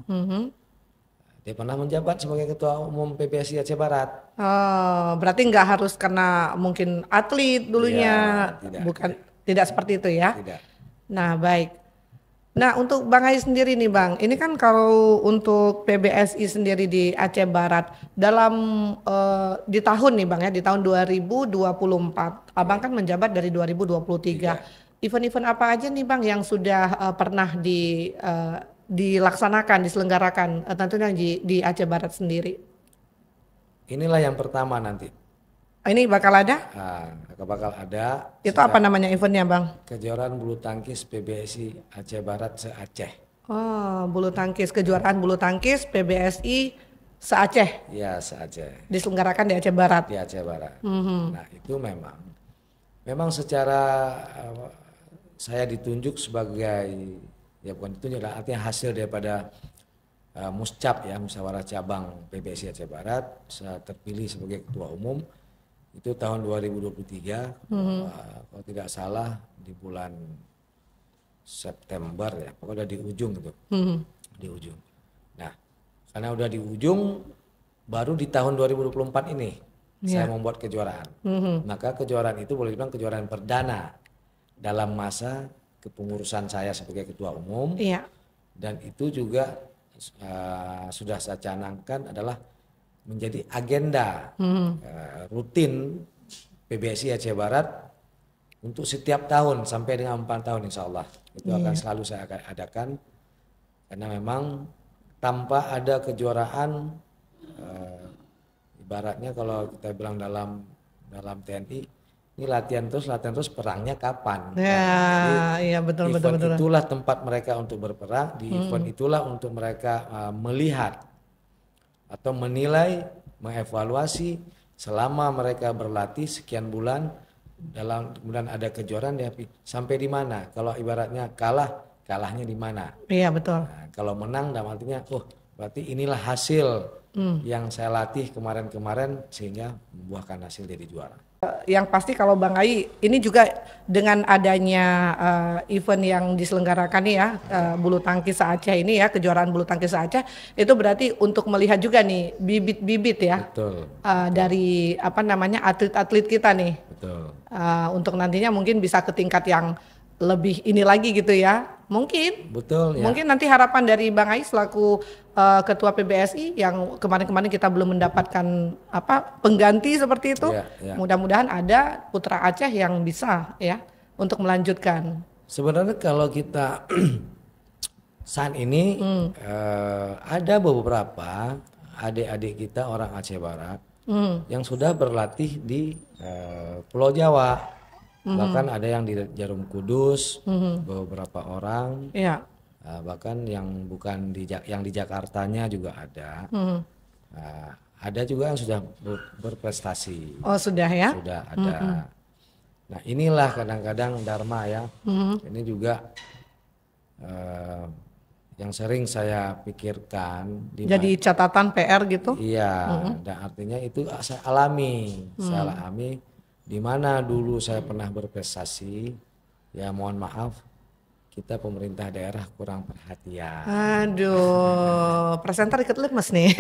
Dia pernah menjabat sebagai ketua umum PBSI Aceh Barat. Oh, berarti nggak harus karena mungkin atlet dulunya, tidak seperti itu ya? Tidak. Nah baik. Nah untuk Bang Ai sendiri nih Bang, ini kan kalau untuk PBSI sendiri di Aceh Barat dalam di tahun nih Bang ya, di tahun 2024, Abang kan menjabat dari 2023. Event-event apa aja nih Bang yang sudah pernah dilaksanakan, diselenggarakan tentunya di Aceh Barat sendiri? Inilah yang pertama nanti. Ini bakal ada? Bakal ada. Itu apa namanya eventnya Bang? Kejuaraan bulu tangkis PBSI Aceh Barat se-Aceh. Oh, kejuaraan bulu tangkis PBSI se-Aceh. Ya, se-Aceh. Diselenggarakan di Aceh Barat. Di Aceh Barat. Nah, itu memang secara saya ditunjuk sebagai, ya bukan ditunjuk, artinya hasil daripada muscap ya, musyawarah cabang PBSI Aceh Barat. Saya terpilih sebagai ketua umum. Itu tahun 2023, kalau tidak salah di bulan September ya, pokoknya udah di ujung itu, di ujung. Nah, karena udah di ujung, baru di tahun 2024 ini saya membuat kejuaraan. Maka kejuaraan itu boleh dibilang kejuaraan perdana dalam masa kepengurusan saya sebagai ketua umum. Dan itu juga sudah saya canangkan adalah menjadi agenda rutin PBSI Aceh Barat untuk setiap tahun sampai dengan 4 tahun insya Allah. Itu akan selalu saya akan adakan, karena memang tanpa ada kejuaraan, ibaratnya kalau kita bilang dalam TNI, ini latihan terus perangnya kapan? Iya betul. Itulah tempat mereka untuk berperang, di event itulah untuk mereka melihat atau menilai, mengevaluasi selama mereka berlatih sekian bulan, kemudian ada kejuaraan ya, sampai di mana. Kalau ibaratnya kalahnya di mana. Iya betul. Nah, kalau menang dalam artinya, berarti inilah hasil yang saya latih kemarin sehingga membuahkan hasil jadi juara. Yang pasti kalau Bang Ai ini juga dengan adanya event yang diselenggarakan nih ya, bulu tangkis Aceh ini ya, kejuaraan bulu tangkis Aceh, itu berarti untuk melihat juga nih bibit-bibit ya. Betul. Dari atlet-atlet kita nih. Betul. Untuk nantinya mungkin bisa ke tingkat yang lebih ini lagi gitu ya. Mungkin. Betul ya. Mungkin nanti harapan dari Bang Ai selaku ketua PBSI yang kemarin kita belum mendapatkan pengganti seperti itu. Ya. Mudah-mudahan ada putra Aceh yang bisa ya untuk melanjutkan. Sebenarnya kalau kita saat ini ada beberapa adik-adik kita orang Aceh Barat yang sudah berlatih di Pulau Jawa. Bahkan ada yang di Jarum Kudus, beberapa orang. Iya. Bahkan yang bukan yang di Jakartanya juga ada. ada juga yang sudah berprestasi. Oh sudah ya? Sudah ada. Nah inilah kadang-kadang Dharma ya. Ini juga yang sering saya pikirkan. Jadi catatan PR gitu? Iya, dan artinya itu saya alami. Saya alami di mana dulu saya pernah berprestasi. Ya mohon maaf, kita pemerintah daerah kurang perhatian. Aduh, presenter ikut lemes nih.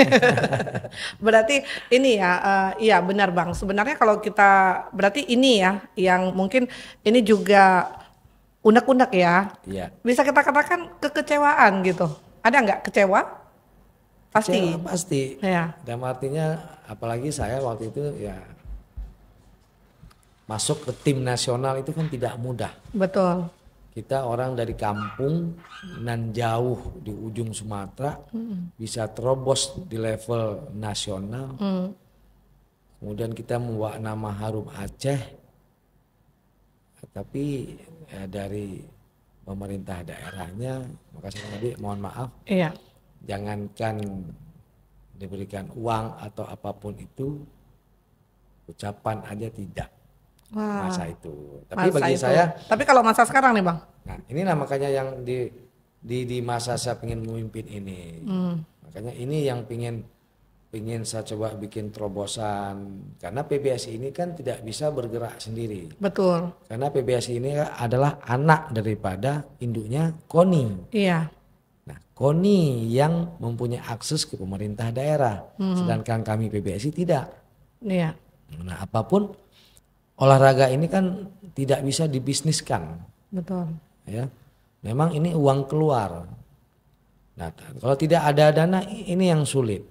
Berarti ini ya, iya benar Bang. Sebenarnya kalau kita, berarti ini ya, yang mungkin ini juga unek-unek ya. Iya. Bisa kita katakan kekecewaan gitu. Ada nggak kecewa? Pasti. Kecewa, pasti. Ya. Dan artinya apalagi saya waktu itu ya masuk ke tim nasional itu kan tidak mudah. Betul. Kita orang dari kampung nan jauh di ujung Sumatera bisa terobos di level nasional. Kemudian kita membawa nama harum Aceh. Tapi ya, dari pemerintah daerahnya, maka saya tadi mohon maaf. Iya. Jangankan diberikan uang atau apapun itu, ucapan aja tidak. Wah. Masa itu. Tapi Masa bagi itu. saya, Tapi kalau masa sekarang nih Bang? nah inilah makanya yang di masa saya ingin memimpin ini. Makanya ini yang ingin saya coba bikin terobosan. Karena PBSI ini kan tidak bisa bergerak sendiri. Betul. Karena PBSI ini adalah anak daripada induknya KONI. Iya. Nah, KONI yang mempunyai akses ke pemerintah daerah, sedangkan kami PBSI tidak. Iya. Nah, apapun olahraga ini kan tidak bisa dibisniskan, Betul. ya. Memang ini uang keluar. Nah, kalau tidak ada dana ini yang sulit.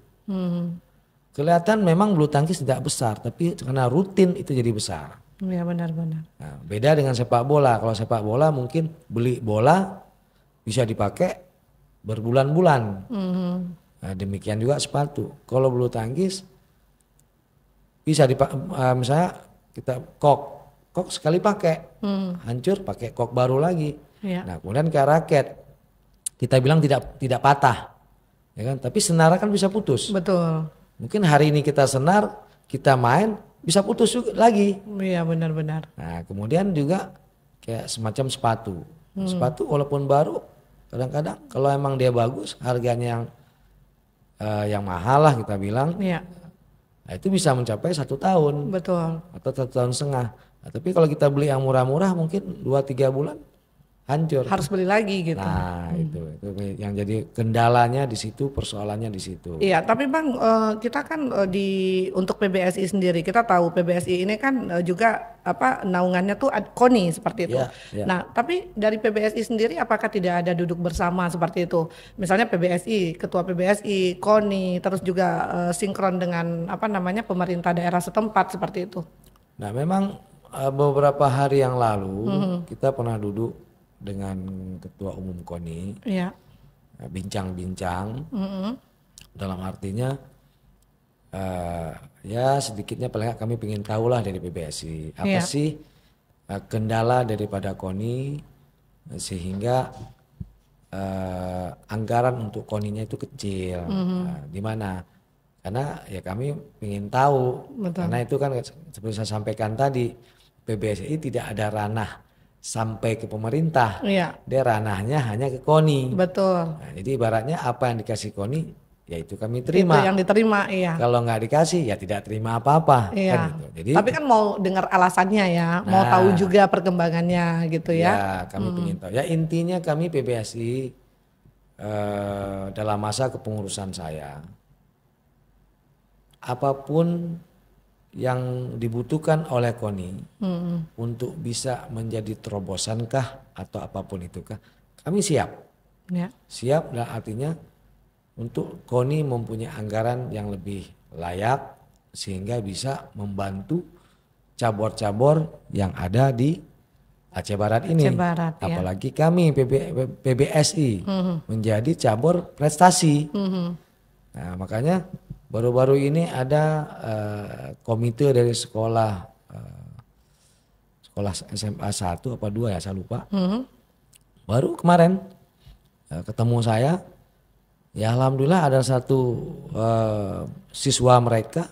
Kelihatan memang bulu tangkis tidak besar, tapi karena rutin itu jadi besar. Iya benar-benar. Nah, beda dengan sepak bola. Kalau sepak bola mungkin beli bola bisa dipakai berbulan-bulan. Nah, demikian juga sepatu. Kalau bulu tangkis bisa misalnya kita kok sekali pakai, hancur pakai kok baru lagi. Iya. Nah, kemudian kayak raket kita bilang tidak patah, ya kan? Tapi senar kan bisa putus. Betul. Mungkin hari ini kita senar, kita main bisa putus juga lagi. Iya benar-benar. Nah, kemudian juga kayak semacam sepatu. Sepatu walaupun baru, kadang-kadang kalau emang dia bagus, harganya yang mahal lah kita bilang. Iya. Nah, itu bisa mencapai 1 tahun Betul. atau 1,5 tahun. Nah, tapi kalau kita beli yang murah-murah mungkin 2-3 bulan hancur. Harus beli lagi gitu. Nah, itu yang jadi kendalanya di situ, persoalannya di situ. Iya, tapi Bang, kita kan untuk PBSI sendiri, kita tahu PBSI ini kan juga naungannya tuh KONI seperti itu. Iya, iya. Nah, tapi dari PBSI sendiri apakah tidak ada duduk bersama seperti itu? Misalnya PBSI, ketua PBSI, KONI, terus juga sinkron dengan pemerintah daerah setempat seperti itu. Nah, memang beberapa hari yang lalu kita pernah duduk dengan ketua umum KONI. Iya. Bincang-bincang. Dalam artinya ya sedikitnya paling nggak kami ingin tahu lah dari PBSI apa sih kendala daripada KONI sehingga anggaran untuk KONI-nya itu kecil. Di mana? Karena ya kami ingin tahu. Betul. Karena itu kan seperti saya sampaikan tadi, PBSI tidak ada ranah sampai ke pemerintah. Iya. Dia ranahnya hanya ke KONI. Betul. Nah, jadi ibaratnya apa yang dikasih KONI ya itu kami terima. Itu yang diterima, iya. Kalau nggak dikasih ya tidak terima apa-apa. Iya. Kan gitu. Jadi, tapi kan mau dengar alasannya ya, mau tahu juga perkembangannya gitu ya. Ya kami ingin tahu. Ya intinya kami PBSI dalam masa kepengurusan saya, apapun yang dibutuhkan oleh KONI untuk bisa menjadi terobosankah atau apapun itukah, kami siap. Ya. Siap dan artinya untuk KONI mempunyai anggaran yang lebih layak sehingga bisa membantu cabur-cabur yang ada di Aceh Barat ini. Aceh Barat, ya. Apalagi kami PBSI menjadi cabur prestasi. Nah, makanya baru-baru ini ada komite dari sekolah SMA 1 apa 2 ya saya lupa. Baru kemarin ketemu saya Ya alhamdulillah ada satu siswa mereka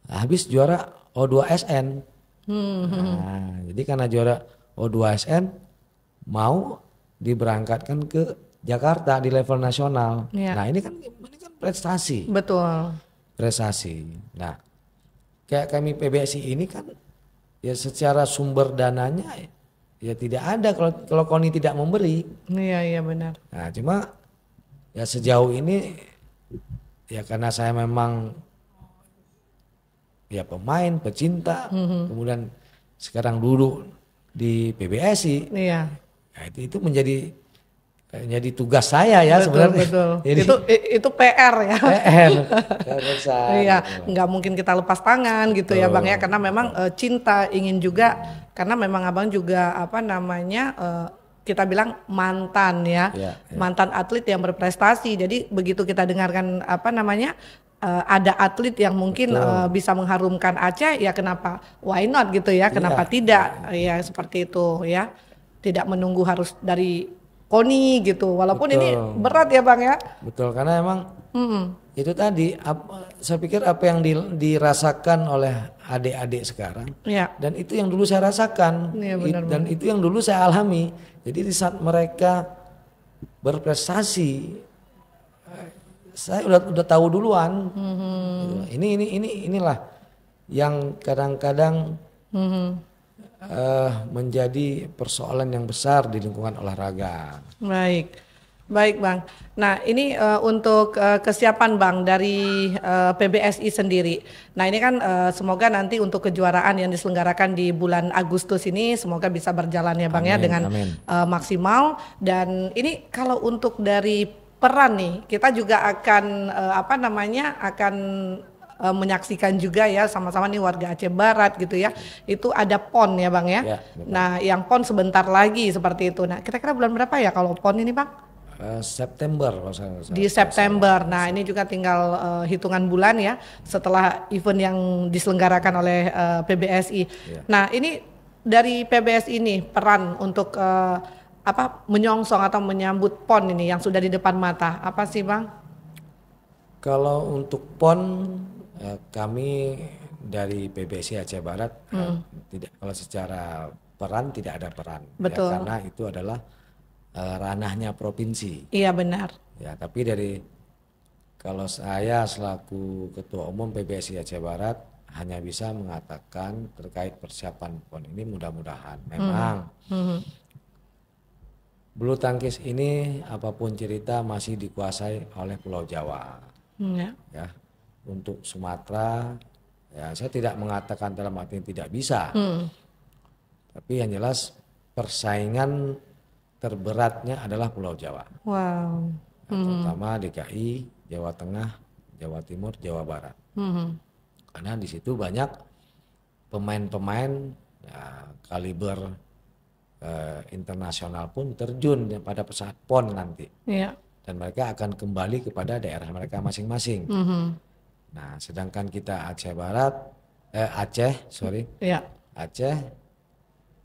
habis juara O2SN. Nah, jadi karena juara O2SN mau diberangkatkan ke Jakarta di level nasional. Ya. Nah ini kan prestasi. Betul. Prestasi. Nah kayak kami PBSI ini kan ya secara sumber dananya ya tidak ada kalau KONI tidak memberi. Iya benar. Nah cuma ya sejauh ini ya karena saya memang ya pemain, pecinta, kemudian sekarang duduk di PBSI. Iya. Nah, itu menjadi tugas saya ya sebenarnya. Betul. Jadi, itu PR ya. PR besar. Iya, nggak mungkin kita lepas tangan gitu ya Bang ya, karena memang cinta ingin juga, karena memang Abang juga kita bilang mantan ya, mantan atlet yang berprestasi. Jadi begitu kita dengarkan ada atlet yang mungkin bisa mengharumkan Aceh, ya kenapa? Why not gitu ya? Kenapa tidak? Ya seperti itu ya. Tidak menunggu harus dari KONI gitu. Walaupun ini berat ya Bang ya. Betul, karena emang itu tadi saya pikir apa yang dirasakan oleh adik-adik sekarang, dan itu yang dulu saya rasakan, dan itu yang dulu saya alami. Jadi di saat mereka berprestasi, saya udah tahu duluan. Inilah yang kadang-kadang menjadi persoalan yang besar di lingkungan olahraga. Baik Bang. Nah ini untuk kesiapan Bang dari PBSI sendiri. Nah ini kan semoga nanti untuk kejuaraan yang diselenggarakan di bulan Agustus ini semoga bisa berjalan ya Bang ya dengan maksimal. Dan ini kalau untuk dari peran nih, kita juga akan akan menyaksikan juga ya sama-sama nih warga Aceh Barat gitu ya. Itu ada PON ya Bang ya. Nah yang PON sebentar lagi seperti itu. Nah kira-kira bulan berapa ya kalau PON ini Bang? September. Di September. Nah ini juga tinggal hitungan bulan ya setelah event yang diselenggarakan oleh PBSI. Nah ini dari PBSI ini peran untuk menyongsong atau menyambut PON ini yang sudah di depan mata. Apa sih Bang? Kalau untuk PON kami dari PBSI Aceh Barat tidak, kalau secara peran tidak ada peran. Betul. Ya, karena itu adalah ranahnya provinsi. Iya benar. Ya, tapi kalau saya selaku Ketua Umum PBSI Aceh Barat hanya bisa mengatakan terkait persiapan PON ini mudah-mudahan memang bulu tangkis ini apapun cerita masih dikuasai oleh Pulau Jawa. Ya, untuk Sumatera ya saya tidak mengatakan dalam arti tidak bisa. Tapi yang jelas persaingan terberatnya adalah Pulau Jawa. Wow. Terutama DKI, Jawa Tengah, Jawa Timur, Jawa Barat. Karena di situ banyak pemain-pemain kaliber internasional pun terjun pada saat PON nanti. Dan mereka akan kembali kepada daerah mereka masing-masing. Nah, sedangkan kita Aceh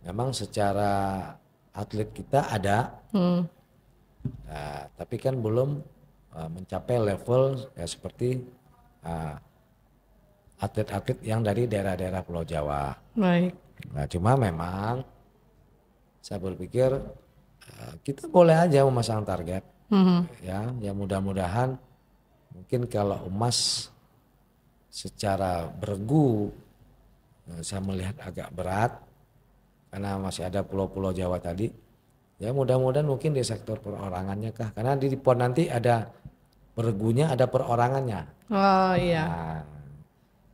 memang secara atlet kita ada, tapi kan belum mencapai level seperti atlet-atlet yang dari daerah-daerah Pulau Jawa. Baik. Nah, cuma memang saya berpikir kita boleh aja memasang target, ya mudah-mudahan mungkin kalau emas secara bergu saya melihat agak berat. Karena masih ada pulau-pulau Jawa tadi, ya mudah-mudahan mungkin di sektor perorangannya kah, karena di PON nanti ada bergunya, ada perorangannya. Oh iya. Nah,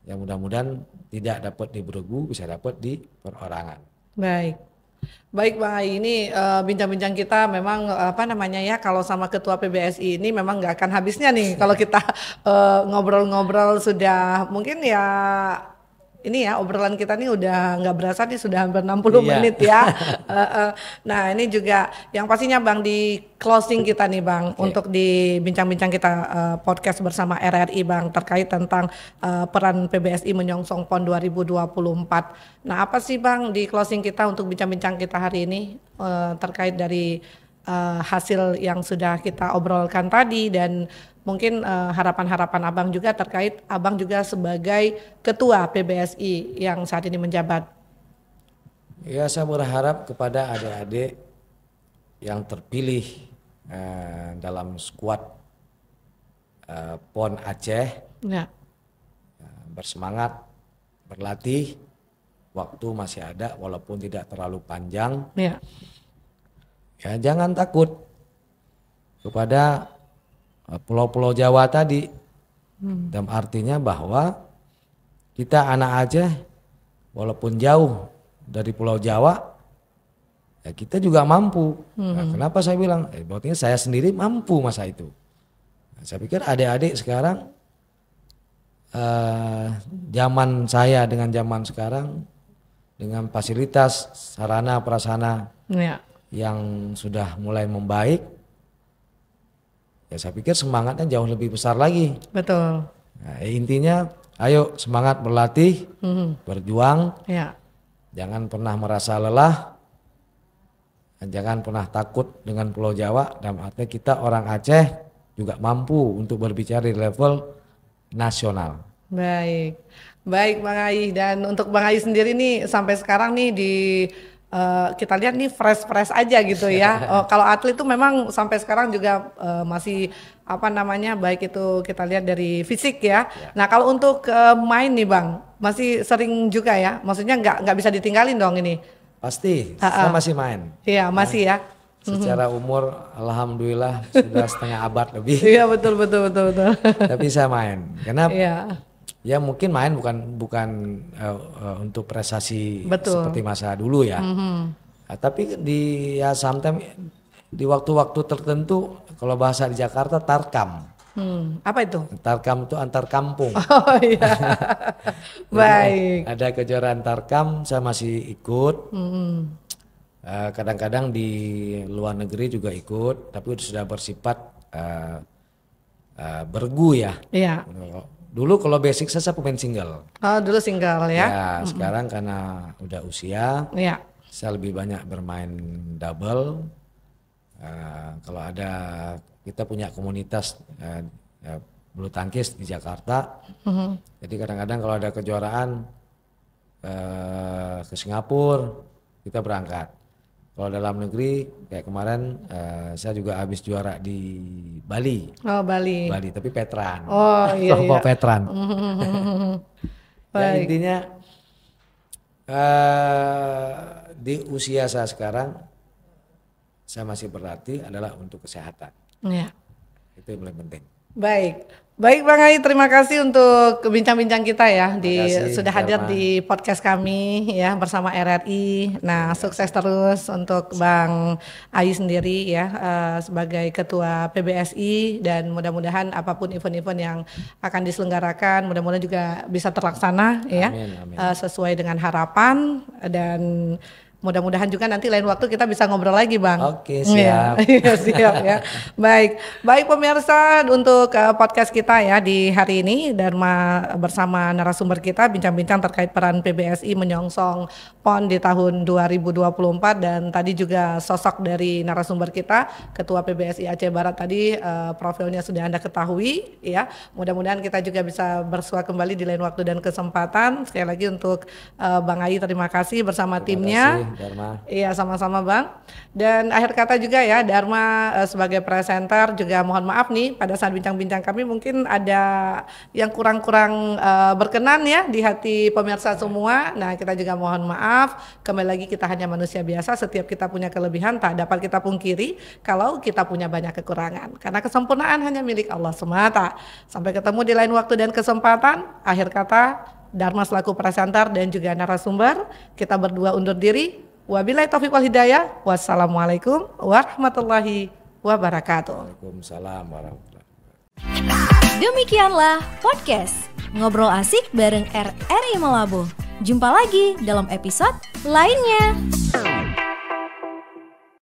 ya mudah-mudahan tidak dapat di bergu, bisa dapat di perorangan. Baik Bang Ai, ini bincang-bincang kita memang kalau sama Ketua PBSI ini memang nggak akan habisnya nih kalau kita ngobrol-ngobrol sudah mungkin ya. Ini ya obrolan kita nih udah nggak berasa nih sudah hampir 60 menit ya. Nah ini juga yang pastinya Bang di closing kita nih Bang untuk di bincang-bincang kita podcast bersama RRI Bang terkait tentang peran PBSI menyongsong PON 2024. Nah apa sih Bang di closing kita untuk bincang-bincang kita hari ini terkait dari hasil yang sudah kita obrolkan tadi, dan mungkin harapan-harapan Abang juga terkait Abang juga sebagai Ketua PBSI yang saat ini menjabat. Ya, saya berharap kepada adik-adik yang terpilih dalam skuad PON Aceh, Ya. bersemangat, berlatih, waktu masih ada walaupun tidak terlalu panjang. Ya. Ya, jangan takut kepada pulau-pulau Jawa tadi. Dan artinya bahwa kita anak Aceh walaupun jauh dari Pulau Jawa, ya kita juga mampu. Nah, kenapa saya bilang? Berarti saya sendiri mampu masa itu. Nah, saya pikir adik-adik sekarang, zaman saya dengan zaman sekarang, dengan fasilitas sarana prasarana Ya. yang sudah mulai membaik, ya saya pikir semangatnya jauh lebih besar lagi. Betul. Nah, intinya ayo semangat berlatih, berjuang, Ya. jangan pernah merasa lelah, jangan pernah takut dengan Pulau Jawa. Dan artinya kita orang Aceh juga mampu untuk berbicara di level nasional. Baik, baik Bang Ai. Dan untuk Bang Ai sendiri nih sampai sekarang nih kita lihat nih fresh aja gitu ya. Kalau atlet itu memang sampai sekarang juga masih baik itu kita lihat dari fisik ya. Nah kalau untuk main nih Bang, masih sering juga ya. Maksudnya nggak bisa ditinggalin dong ini. Pasti, saya masih main. Iya masih ya. Secara umur alhamdulillah sudah setengah abad lebih. Iya betul. Tapi saya main. Karena Iya. ya mungkin main bukan untuk prestasi seperti masa dulu ya. Nah, tapi sometimes di waktu-waktu tertentu, kalau bahasa di Jakarta tarkam. Apa itu? Tarkam itu antar kampung. Oh iya. Baik. Ada kejuaraan tarkam, saya masih ikut. Kadang-kadang di luar negeri juga ikut, tapi sudah bersifat bergu ya. Iya. Dulu kalau basic saya pemain single. Oh dulu single ya? Ya sekarang karena udah usia, Iya. saya lebih banyak bermain double. Kalau ada, kita punya komunitas bulu tangkis di Jakarta. Jadi kadang-kadang kalau ada kejuaraan ke Singapura, kita berangkat. Kalau dalam negeri kayak kemarin saya juga habis juara di Bali. Oh Bali. Bali tapi veteran. Oh iya. Kelompok veteran. Ya, intinya di usia saya sekarang, saya masih berlatih adalah untuk kesehatan. Iya. Itu yang paling penting. Baik Bang Ai, terima kasih untuk bincang-bincang kita ya, sudah hadir Dharma. di podcast kami ya bersama RRI. Nah sukses terus untuk Bang Ai sendiri ya sebagai Ketua PBSI, dan mudah-mudahan apapun event-event yang akan diselenggarakan mudah-mudahan juga bisa terlaksana ya. Amin. Sesuai dengan harapan, dan mudah-mudahan juga nanti lain waktu kita bisa ngobrol lagi Bang. Oke, siap. Iya, siap ya. Baik pemirsa, untuk podcast kita ya di hari ini, Dharma bersama narasumber kita bincang-bincang terkait peran PBSI menyongsong PON di tahun 2024, dan tadi juga sosok dari narasumber kita Ketua PBSI Aceh Barat tadi profilnya sudah Anda ketahui ya. Mudah-mudahan kita juga bisa bersua kembali di lain waktu dan kesempatan. Sekali lagi untuk Bang Ai terima kasih bersama timnya. Dharma. Iya sama-sama Bang. Dan akhir kata juga ya Dharma sebagai presenter juga mohon maaf nih pada saat bincang-bincang kami mungkin ada yang kurang-kurang berkenan ya di hati pemirsa semua. Nah kita juga mohon maaf. Kembali lagi kita hanya manusia biasa, setiap kita punya kelebihan tak dapat kita pungkiri kalau kita punya banyak kekurangan. Karena kesempurnaan hanya milik Allah semata. Sampai ketemu di lain waktu dan kesempatan. Akhir kata Dharma selaku presenter dan juga narasumber, kita berdua undur diri. Wabillahi taufiq wal hidayah. Wassalamualaikum warahmatullahi wabarakatuh. Waalaikumsalam warahmatullahi wabarakatuh. Demikianlah podcast Ngobrol Asik bareng RRI Malabo. Jumpa lagi dalam episode lainnya.